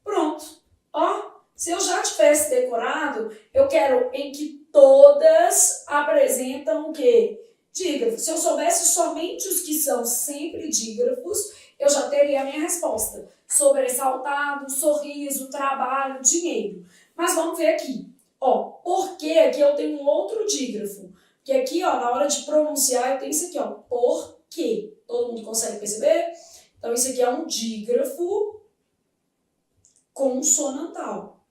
Pronto, ó, se eu já tivesse decorado, eu quero em que todas apresentam o quê? Dígrafos. Se eu soubesse somente os que são sempre dígrafos, eu já teria a minha resposta. Sobressaltado, sorriso, trabalho, dinheiro. Mas vamos ver aqui. Ó, porque aqui eu tenho um outro dígrafo. Que aqui, ó, na hora de pronunciar, eu tenho isso aqui, ó. Porque. Todo mundo consegue perceber? Então, isso aqui é um dígrafo consonantal.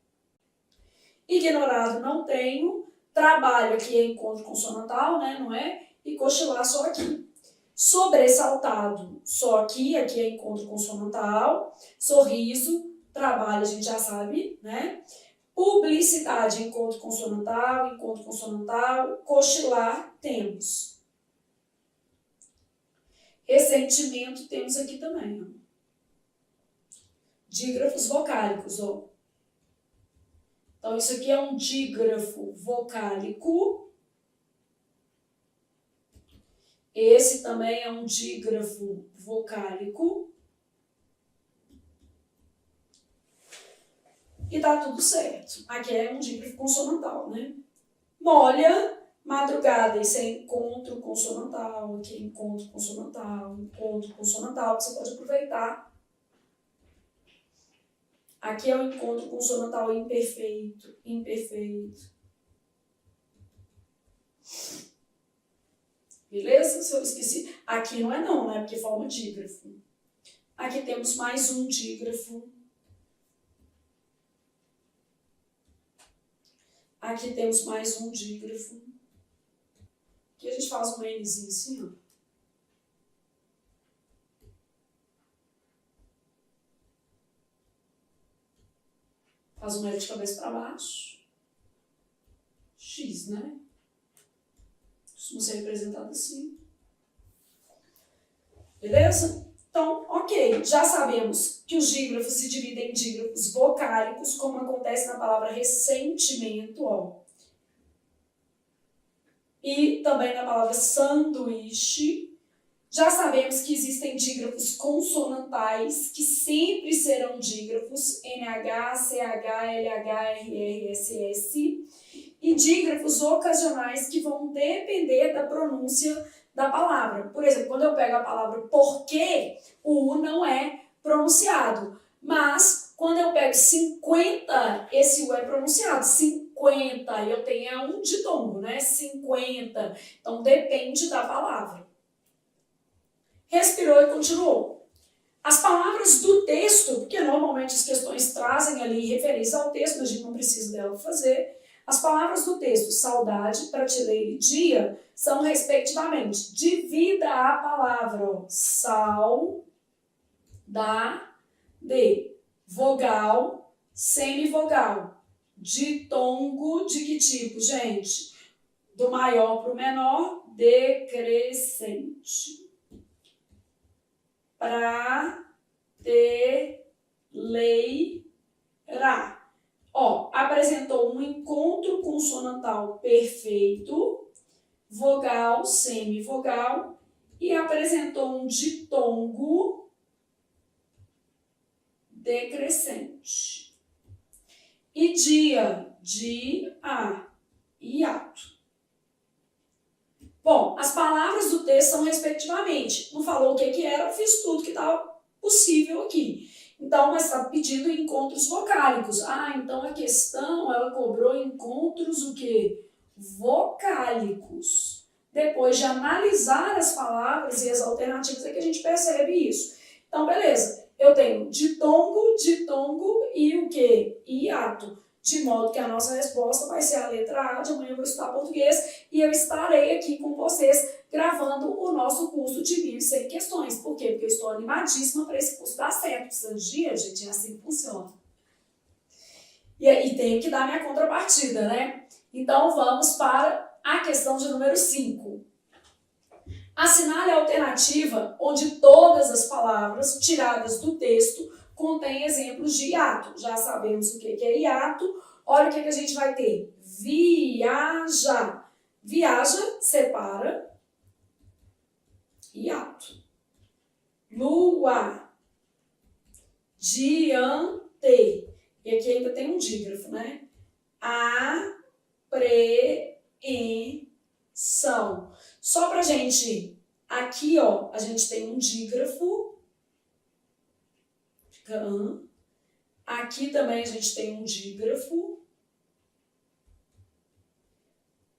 Ignorado não tenho. Trabalho aqui é encontro consonantal, né? Não é? E cochilar só aqui. Sobressaltado só aqui é encontro consonantal. Sorriso, trabalho, a gente já sabe, né? Publicidade, encontro consonantal, cochilar, temos. Ressentimento, temos aqui também, ó. Dígrafos vocálicos, ó. Então, isso aqui é um dígrafo vocálico. Esse também é um dígrafo vocálico. E tá tudo certo. Aqui é um dígrafo consonantal, né? Molha, madrugada, isso é encontro consonantal, aqui é encontro consonantal, que você pode aproveitar. Aqui é o encontro consonantal imperfeito, imperfeito. Beleza? Se eu esqueci. Aqui não é não, né? Porque forma dígrafo. Aqui temos mais um dígrafo. Aqui temos mais um dígrafo. Aqui a gente faz um Nzinho assim, ó. Faz um L de cabeça para baixo. X, né? Costuma ser representado assim. Beleza? Então, ok. Já sabemos que os dígrafos se dividem em dígrafos vocálicos, como acontece na palavra ressentimento, ó. E também na palavra sanduíche. Já sabemos que existem dígrafos consonantais, que sempre serão dígrafos, NH, CH, LH, RR, SS, e dígrafos ocasionais que vão depender da pronúncia da palavra. Por exemplo, quando eu pego a palavra porque, o U não é pronunciado, mas quando eu pego 50, esse U é pronunciado, 50, eu tenho um ditongo, né? 50, então depende da palavra. Respirou e continuou. As palavras do texto, porque normalmente as questões trazem ali referência ao texto, mas a gente não precisa dela fazer. As palavras do texto, saudade, prateleira e dia, são respectivamente divida a palavra, ó, sal, da, de, vogal, semivogal, ditongo, de que tipo, gente? Do maior para o menor, decrescente. Prateleira. Ó, apresentou um encontro consonantal perfeito, vogal, semivogal, e apresentou um ditongo decrescente. E dia, dia, hiato. Bom, as palavras do texto são respectivamente. Não falou o que era, fiz tudo que estava possível aqui. Então, mas está pedindo encontros vocálicos. Ah, então a questão, ela cobrou encontros o quê? Vocálicos. Depois de analisar as palavras e as alternativas é que a gente percebe isso. Então, beleza. Eu tenho ditongo, ditongo e o quê? Hiato. De modo que a nossa resposta vai ser a letra A. De amanhã eu vou estudar português e eu estarei aqui com vocês gravando o nosso curso de 1.100 questões. Por quê? Porque eu estou animadíssima para esse curso dar certo. Precisa de dia, gente, é assim que funciona. E tenho que dar minha contrapartida, né? Então vamos para a questão de número 5. Assinale a alternativa onde todas as palavras tiradas do texto contêm exemplos de hiato. Já sabemos o que é hiato. Olha o que a gente vai ter. Viaja. Viaja, separa. Hiato. Lua. Diante. E aqui ainda tem um dígrafo, né? Apreensão. Só pra gente, aqui ó, a gente tem um dígrafo. Aqui também a gente tem um dígrafo.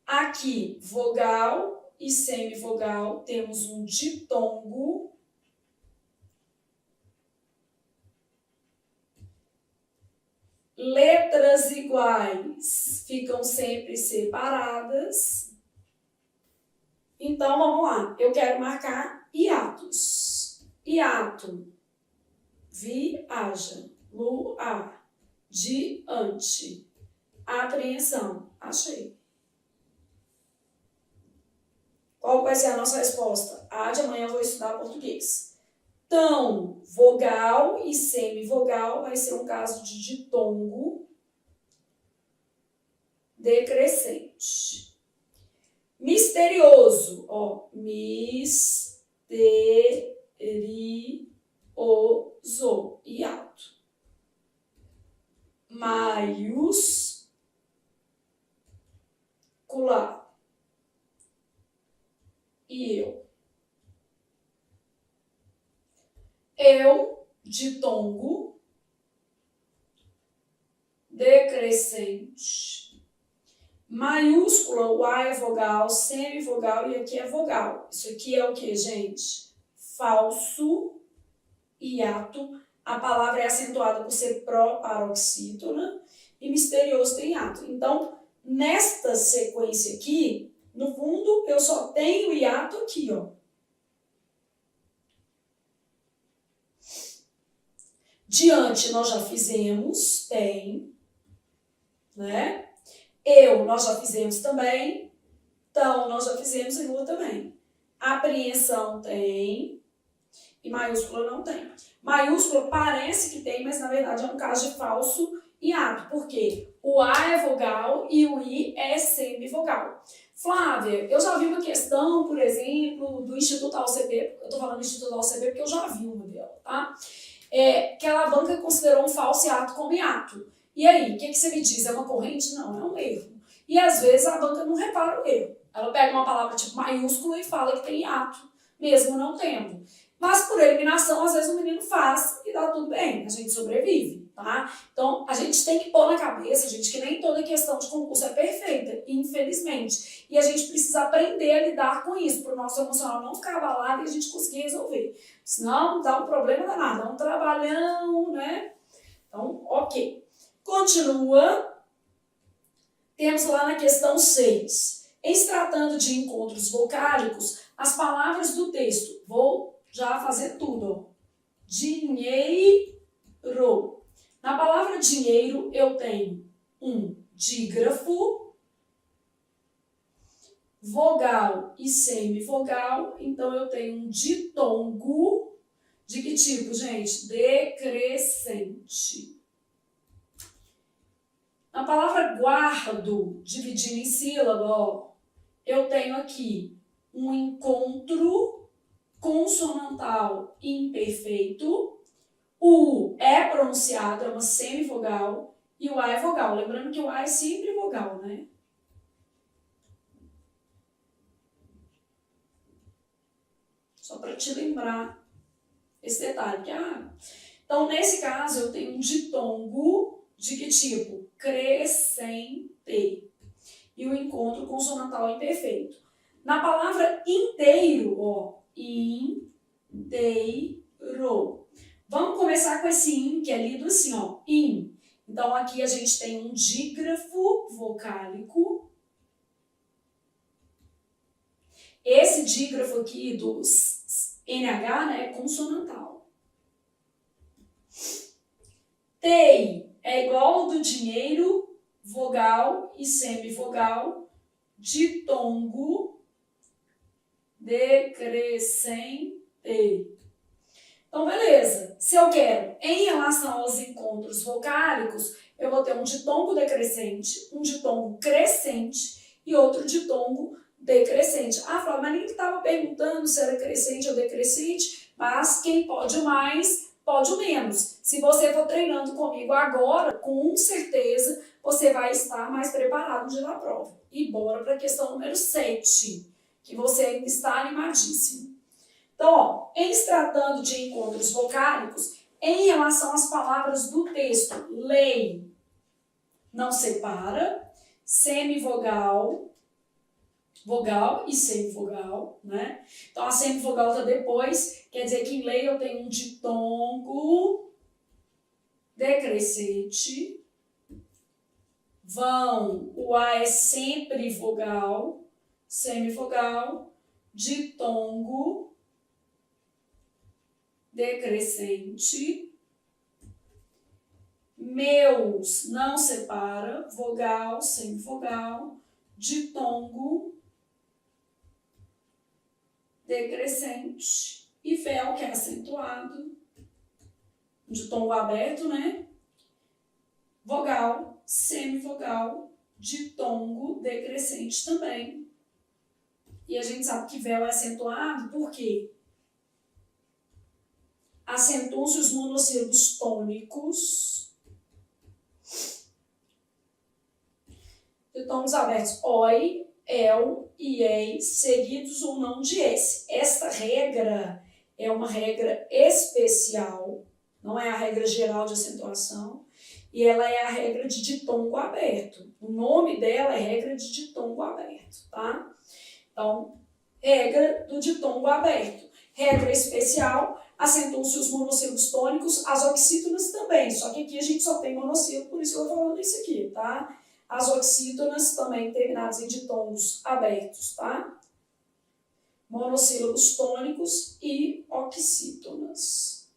Aqui, vogal e semivogal, temos um ditongo. Letras iguais ficam sempre separadas. Então, vamos lá. Eu quero marcar hiatos. Hiato. Viaja. Lua. Diante. Apreensão. Achei. Qual vai ser a nossa resposta? A de amanhã eu vou estudar português. Então, vogal e semivogal vai ser um caso de ditongo decrescente. Misterioso, ó, misterioso e alto. Maiúscula e eu. Eu, ditongo decrescente. Maiúscula, o A é vogal, semivogal e aqui é vogal. Isso aqui é o que, gente? Falso, hiato. A palavra é acentuada por ser pró-paroxítona e misterioso tem hiato. Então, nesta sequência aqui, no fundo, eu só tenho hiato aqui, ó. Diante, nós já fizemos, tem, né? Eu, nós já fizemos também. Então, nós já fizemos e rua também. Apreensão tem. E maiúscula não tem. Maiúscula parece que tem, mas na verdade é um caso de falso hiato. Por quê? O A é vogal e o I é semivogal. Flávia, eu já vi uma questão, por exemplo, do Instituto AOCP. Eu tô falando do Instituto AOCP porque eu já vi uma dela, tá? Que a banca considerou um falso hiato como hiato. E aí, o que você me diz? É uma corrente? Não, é um erro. E às vezes a banca não repara o erro. Ela pega uma palavra tipo maiúscula e fala que tem hiato, mesmo não tendo. Mas por eliminação, às vezes o menino faz e dá tudo bem, a gente sobrevive, tá? Então, a gente tem que pôr na cabeça, gente, que nem toda questão de concurso é perfeita, infelizmente. E a gente precisa aprender a lidar com isso, para o nosso emocional não ficar abalado e a gente conseguir resolver. Senão, dá um problema danado, dá um trabalhão, né? Então, ok. Continua. Temos lá na questão 6. Em se tratando de encontros vocálicos, as palavras do texto, vou já fazer tudo, ó. Dinheiro. Na palavra dinheiro, eu tenho um dígrafo, vogal e semivogal. Então, eu tenho um ditongo. De que tipo, gente? Decrescente. Na palavra guardo, dividindo em sílaba, ó, eu tenho aqui um encontro consonantal imperfeito. O U é pronunciado, é uma semivogal, e o A é vogal. Lembrando que o A é sempre vogal, né? Só para te lembrar esse detalhe. Então, nesse caso, eu tenho um ditongo de que tipo? Crescente. E o encontro consonantal imperfeito. Na palavra inteiro, ó, inteiro. Vamos começar com esse in, que é lido assim, ó, in. Então, aqui a gente tem um dígrafo vocálico. Esse dígrafo aqui do NH, né, é consonantal. Tei é igual ao do dinheiro, vogal e semivogal, ditongo decrescente. Então, beleza. Se eu quero, em relação aos encontros vocálicos, eu vou ter um ditongo decrescente, um ditongo crescente e outro ditongo decrescente. Ah, Flávia, mas ninguém estava perguntando se era crescente ou decrescente, mas quem pode o mais, pode o menos. Se você for treinando comigo agora, com certeza você vai estar mais preparado no dia da prova. E bora para a questão número 7, que você ainda está animadíssimo. Então, ó, em se tratando de encontros vocálicos, em relação às palavras do texto, lei não separa, semivogal, vogal e semivogal, né? Então, a semivogal está depois, quer dizer que em lei eu tenho um ditongo decrescente, vão, o A é sempre vogal, semivogal, ditongo decrescente, Meus não separa, vogal, semivogal, ditongo, decrescente, e véu, que é acentuado, ditongo aberto, né? Vogal, semivogal, ditongo, decrescente também. E a gente sabe que véu é acentuado, por quê? Acentuam-se os monossílabos tônicos. Ditongos abertos, oi, el e ei, seguidos ou não de s. Esta regra é uma regra especial, não é a regra geral de acentuação, e ela é a regra de ditongo aberto. O nome dela é regra de ditongo aberto, tá? Então, regra do ditongo aberto. Regra especial, acentuam-se os monossílabos tônicos, as oxítonas também, só que aqui a gente só tem monossílabo, por isso que eu tô falando isso aqui, tá? As oxítonas também terminadas em ditongos abertos, tá? Monossílabos tônicos e oxítonas.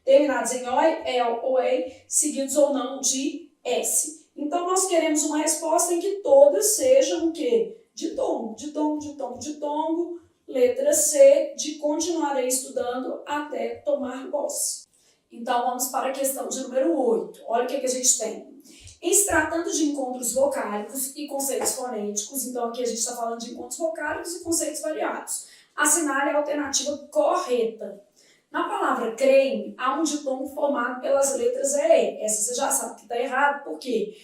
Terminados em oi, el ou ei, seguidos ou não de s. Então, nós queremos uma resposta em que todas sejam o quê? Ditongo, ditongo, ditongo, ditongo. Letra C, de continuarei estudando até tomar posse. Então, vamos para a questão de número 8. Olha o que a gente tem. Em se tratando de encontros vocálicos e conceitos fonéticos, então aqui a gente está falando de encontros vocálicos e conceitos variados, assinale a alternativa correta. Na palavra creem, há um ditongo formado pelas letras E. Essa você já sabe que está errado, por quê?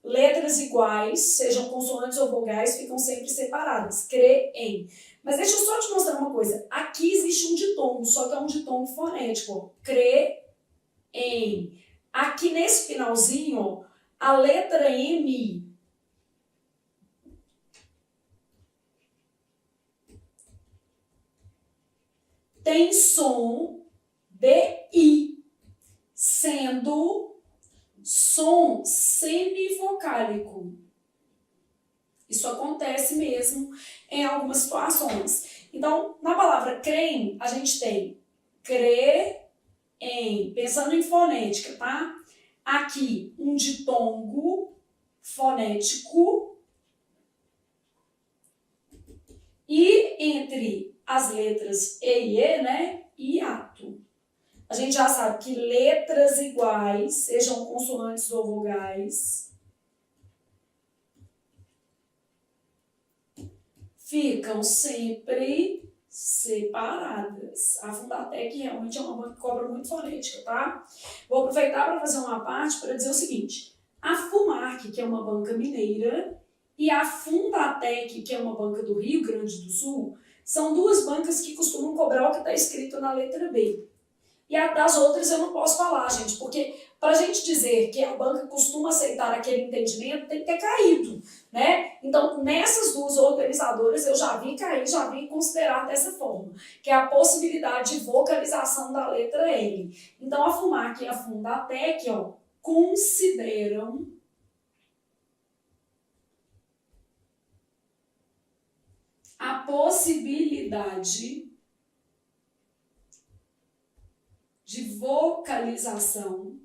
Letras iguais, sejam consoantes ou vogais, ficam sempre separadas. Creem. Mas deixa eu só te mostrar uma coisa. Aqui existe um ditongo, só que é um ditongo fonético. Ó. Creem. Aqui nesse finalzinho, ó, a letra M tem som de I, sendo som semivocálico. Isso acontece mesmo em algumas situações. Então, na palavra creem, a gente tem creem, pensando em fonética, tá? Aqui, um ditongo fonético e entre as letras E e E, né, hiato. A gente já sabe que letras iguais, sejam consoantes ou vogais, ficam sempre separadas. A Fundatec realmente é uma banca que cobra muito fonética, tá? Vou aproveitar para fazer uma parte para dizer o seguinte. A FUMARC, que é uma banca mineira, e a Fundatec, que é uma banca do Rio Grande do Sul, são duas bancas que costumam cobrar o que está escrito na letra B. E das outras eu não posso falar, gente, porque para a gente dizer que a banca costuma aceitar aquele entendimento, tem que ter caído, né? Então, nessas duas organizadoras eu já vi cair, já vi considerar dessa forma, que é a possibilidade de vocalização da letra L. Então, a FUMARC e a Fundatec, ó, consideram a possibilidade de vocalização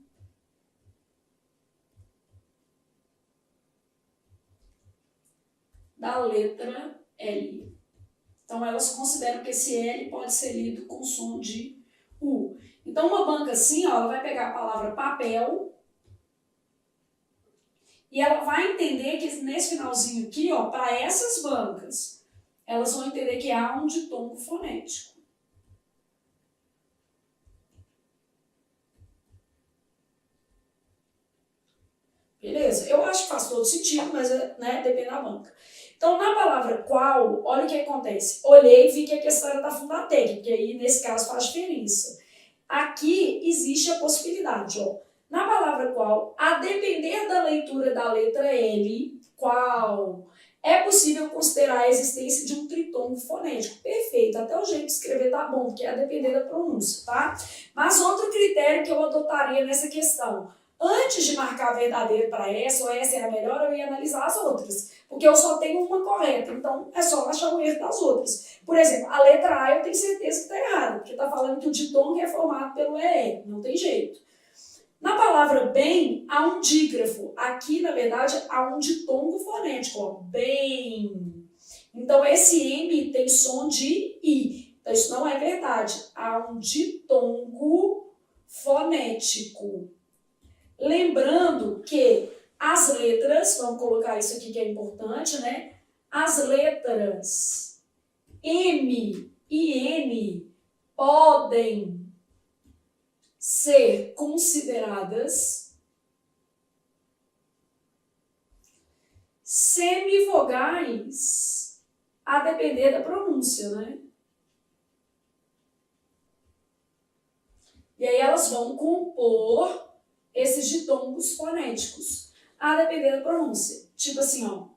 da letra L. Então, elas consideram que esse L pode ser lido com som de U. Então, uma banca assim, ó, ela vai pegar a palavra papel e ela vai entender que nesse finalzinho aqui, ó, para essas bancas, elas vão entender que há um ditongo fonético. Beleza? Eu acho que faz todo sentido, mas né, depende da banca. Então, na palavra qual, olha o que acontece. Olhei e vi que a questão era da Fundatec, porque aí, nesse caso, faz diferença. Aqui existe a possibilidade, ó. Na palavra qual, a depender da leitura da letra L, qual, é possível considerar a existência de um tritongo fonético. Perfeito, até o jeito de escrever tá bom, porque é a depender da pronúncia, tá? Mas outro critério que eu adotaria nessa questão, antes de marcar verdadeiro para essa ou essa era melhor, eu ia analisar as outras. Porque eu só tenho uma correta, então é só achar o erro das outras. Por exemplo, a letra A eu tenho certeza que está errada, porque está falando que o ditongo é formado pelo EE, não tem jeito. Na palavra bem, há um dígrafo. Aqui, na verdade, há um ditongo fonético, ó, bem. Então, esse M tem som de I. Então, isso não é verdade. Há um ditongo fonético. Lembrando que as letras, vamos colocar isso aqui que é importante, né? As letras M e N podem ser consideradas semivogais a depender da pronúncia, né? E aí elas vão compor esses ditongos fonéticos a depender da pronúncia. Tipo assim, ó,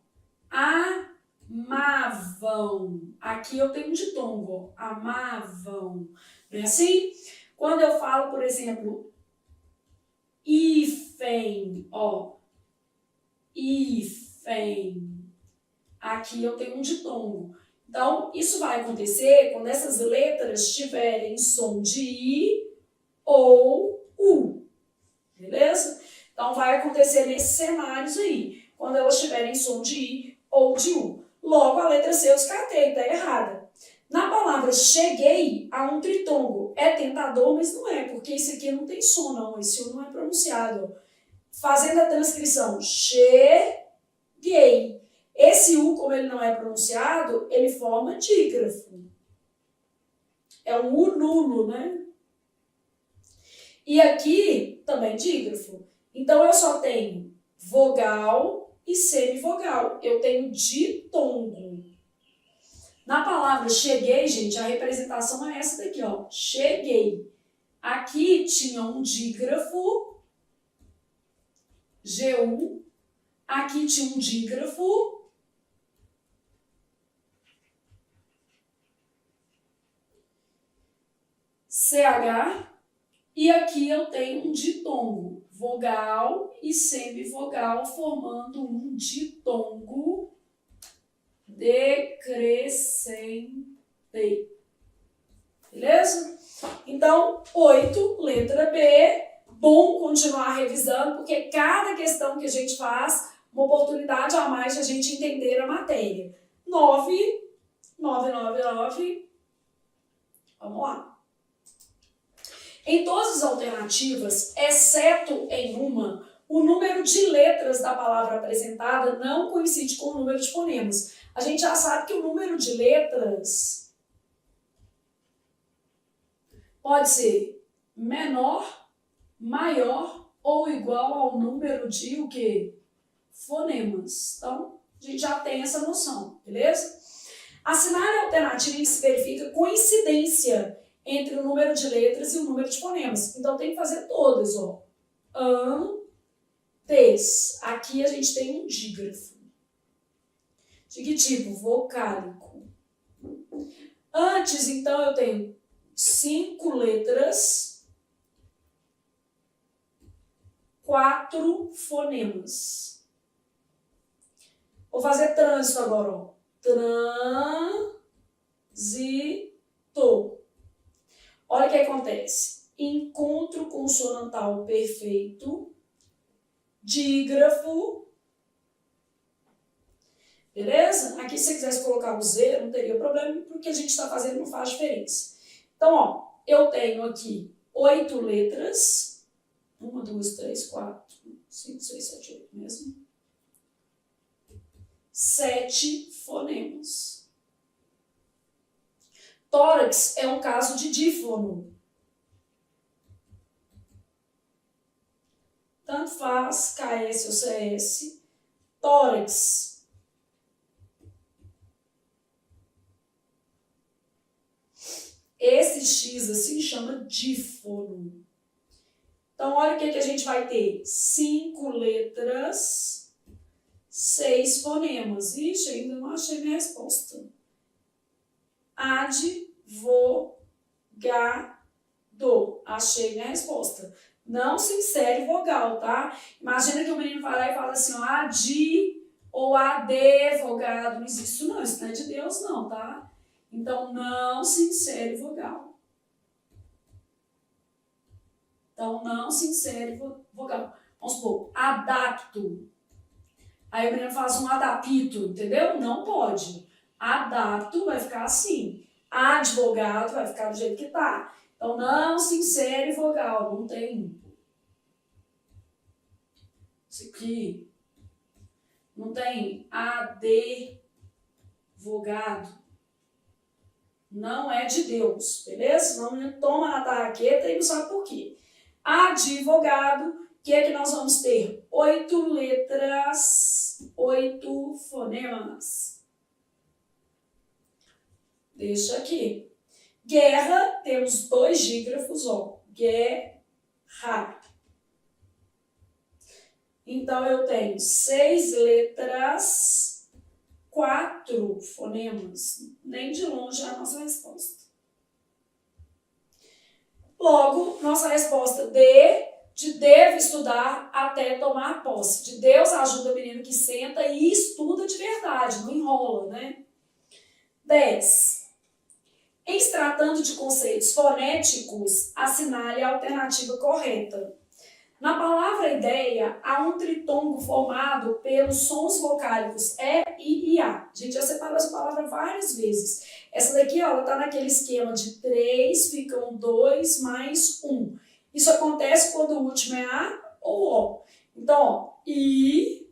amavam. Aqui eu tenho um ditongo, ó, amavam. Não é assim? Quando eu falo, por exemplo, hífen, ó, hífen, aqui eu tenho um ditongo. Então, isso vai acontecer quando essas letras tiverem som de I ou U, beleza? Então, vai acontecer nesses cenários aí, quando elas tiverem som de I ou de U. Logo, a letra C eu descartei, está errada. Na palavra cheguei, há um tritongo. É tentador, mas não é, porque esse aqui não tem som, não. Esse U não é pronunciado. Fazendo a transcrição, cheguei. Esse U, como ele não é pronunciado, ele forma dígrafo. É um U nulo, né? E aqui também dígrafo. Então, eu só tenho vogal e semivogal. Eu tenho ditongo. Na palavra cheguei, gente, a representação é essa daqui, ó. Cheguei. Aqui tinha um dígrafo, GU. Aqui tinha um dígrafo, CH. E aqui eu tenho um ditongo, vogal e semivogal, formando um ditongo decrescente. Beleza? Então, 8, letra B. Bom continuar revisando, porque cada questão que a gente faz, uma oportunidade a mais de a gente entender a matéria. 9. Vamos lá. Em todas as alternativas, exceto em uma, o número de letras da palavra apresentada não coincide com o número de fonemas. A gente já sabe que o número de letras pode ser menor, maior ou igual ao número de o quê? Fonemas. Então, a gente já tem essa noção, beleza? Assinar a alternativa em que se verifica coincidência entre o número de letras e o número de fonemas. Então, tem que fazer todas, ó. Antes. Aqui a gente tem um dígrafo. De que tipo? Vocálico. Antes, então, eu tenho 5 letras, 4 fonemas. Vou fazer trânsito agora, ó. Trânsito. Olha o que acontece. Encontro consonantal perfeito, dígrafo. Beleza? Aqui, se você quisesse colocar o Z, não teria problema, porque a gente está fazendo não faz diferença. Então, ó, eu tenho aqui 8 letras. 1, 2, 3, 4, 5, 6, 7, 8 mesmo. 7 fonemas. Tórax é um caso de dífono. Tanto faz KS ou CS. Tórax. Esse X assim chama dífono. Então, olha o que a gente vai ter. 5 letras, 6 fonemas. Ixi, ainda não achei minha resposta. Advogado. Achei minha resposta. Não se insere vogal, tá? Imagina que o menino vai lá e fala assim, ó, adi ou advogado. Não existe isso não, isso não é de Deus não, tá? Então, não se insere vogal. Então, não se insere vogal. Vamos supor, adapto. Aí o menino faz um adapito, entendeu? Não pode. Adapto vai ficar assim. Advogado vai ficar do jeito que tá. Então, não se insere vogal, não tem. Isso aqui. Não tem advogado. Não é de Deus, beleza? Senão o menino toma na tarraqueta e não sabe por quê. Advogado, o que é que nós vamos ter? 8 letras, 8 fonemas. Deixa aqui. Guerra, temos 2 dígrafos, ó. Guerra. Então, eu tenho 6 letras, 4 fonemas. Nem de longe é a nossa resposta. Logo, nossa resposta de deve estudar até tomar posse. De Deus ajuda o menino que senta e estuda de verdade, não enrola, né? 10. Em se tratando de conceitos fonéticos, assinale a alternativa correta. Na palavra ideia, há um tritongo formado pelos sons vocálicos E, I e A. A gente já separou essa palavra várias vezes. Essa daqui, ó, ela está naquele esquema de 3, ficam 2 mais 1. Isso acontece quando o último é A ou O. Então, ó, I,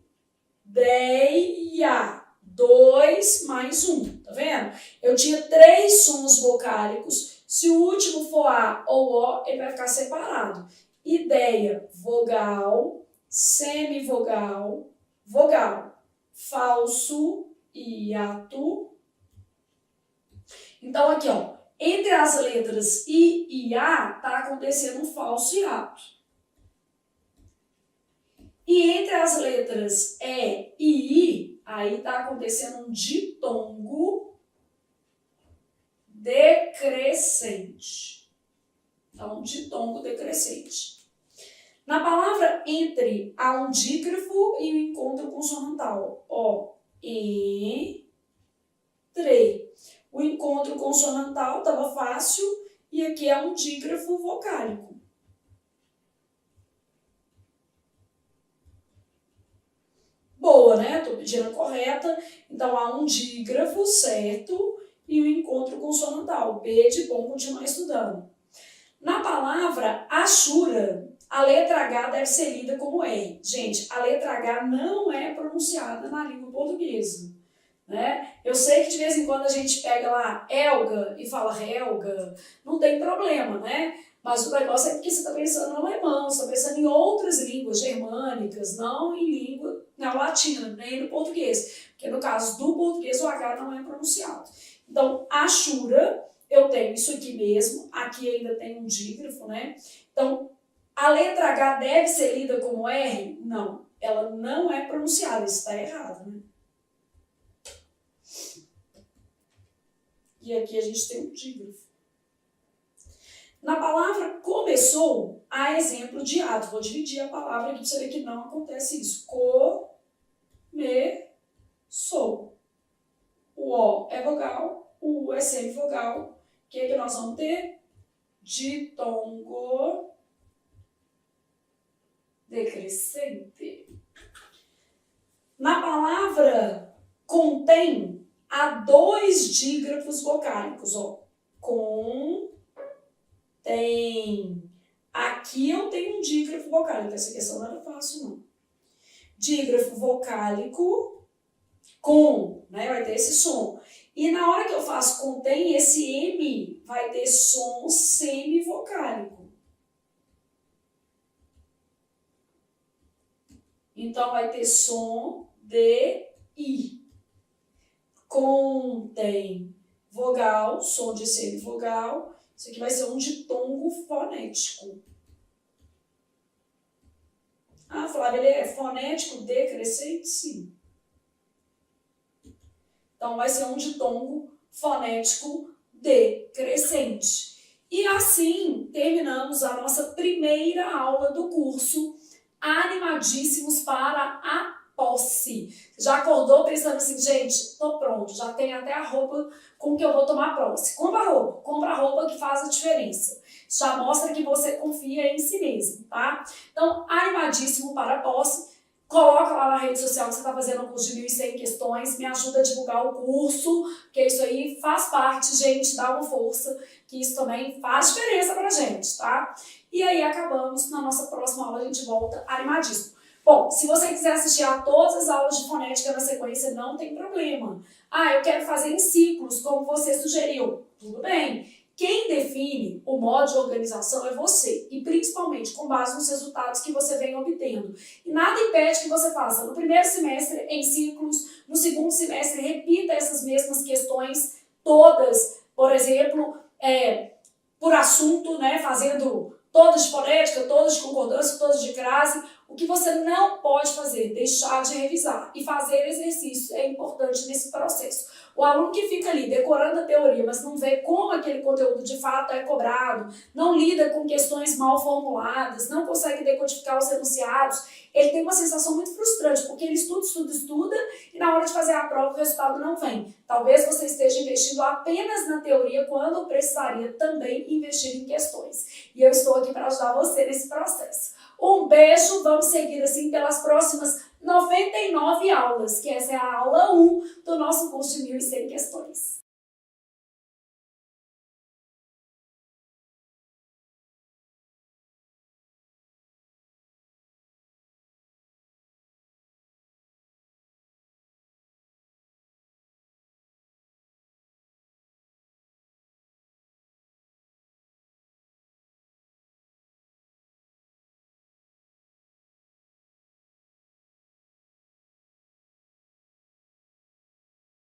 deia, 2 mais 1. Tá vendo? Eu tinha 3 sons vocálicos. Se o último for A ou O, ele vai ficar separado. Ideia, vogal, semivogal, vogal, falso, hiato. Então, aqui, ó, entre as letras I e A, está acontecendo um falso hiato. E entre as letras E e I, aí está acontecendo um ditongo decrescente. Então, ditongo decrescente. Na palavra entre, há um dígrafo e um encontro consonantal. Ó, entre. O encontro consonantal estava fácil e aqui é um dígrafo vocálico. Boa, né? Estou pedindo a correta. Então, há um dígrafo, certo? E o encontro consonantal. B de bom, continuar estudando. Na palavra Ashura, a letra H deve ser lida como R. Gente, a letra H não é pronunciada na língua portuguesa, né? Eu sei que de vez em quando a gente pega lá Elga e fala Helga, não tem problema, né? Mas o negócio é porque você está pensando no alemão, você está pensando em outras línguas germânicas, não em língua neolatina, nem no português. Porque no caso do português o H não é pronunciado. Então, Ashura, eu tenho isso aqui mesmo, aqui ainda tem um dígrafo, né? Então, a letra H deve ser lida como R? Não, ela não é pronunciada, isso está errado, né? E aqui a gente tem um dígrafo. Na palavra começou, há exemplo de ato. Vou dividir a palavra aqui para você ver que não acontece isso. Começou. O O é vogal, o U é semivogal. O que é que nós vamos ter? Ditongo decrescente. Na palavra contém, há 2 dígrafos vocálicos. Ó. Contém. Aqui eu tenho um dígrafo vocálico. Essa questão não era fácil, não. Dígrafo vocálico com, né? Vai ter esse som. E na hora que eu faço contém, esse M vai ter som semivocálico. Então, vai ter som de I. Contém vogal, som de semivogal. Isso aqui vai ser um ditongo fonético. Ah, Flávia, ele é fonético decrescente? Sim. Então, vai ser um ditongo fonético decrescente. E assim, terminamos a nossa primeira aula do curso Animadíssimos para a posse. Já acordou pensando assim, gente, tô pronto, já tenho até a roupa com que eu vou tomar posse. Compra a roupa que faz a diferença. Já mostra que você confia em si mesmo, tá? Então, animadíssimo para a posse. Coloca lá na rede social que você está fazendo o curso de 1.100 questões, me ajuda a divulgar o curso, porque isso aí faz parte, gente, dá uma força, que isso também faz diferença pra gente, tá? E aí acabamos, na nossa próxima aula a gente volta animadíssimo. Bom, se você quiser assistir a todas as aulas de fonética na sequência, não tem problema. Ah, eu quero fazer em ciclos, como você sugeriu. Tudo bem. Quem define o modo de organização é você, e principalmente com base nos resultados que você vem obtendo. E nada impede que você faça no primeiro semestre em ciclos, no segundo semestre repita essas mesmas questões todas, por exemplo, por assunto, né, fazendo todas de fonética, todas de concordância, todas de crase. O que você não pode fazer, deixar de revisar e fazer exercício é importante nesse processo. O aluno que fica ali decorando a teoria, mas não vê como aquele conteúdo de fato é cobrado, não lida com questões mal formuladas, não consegue decodificar os enunciados, ele tem uma sensação muito frustrante, porque ele estuda, e na hora de fazer a prova o resultado não vem. Talvez você esteja investindo apenas na teoria quando precisaria também investir em questões. E eu estou aqui para ajudar você nesse processo. Um beijo, vamos seguir assim pelas próximas 99 aulas, que essa é a aula 1 do nosso curso de 1.100 questões.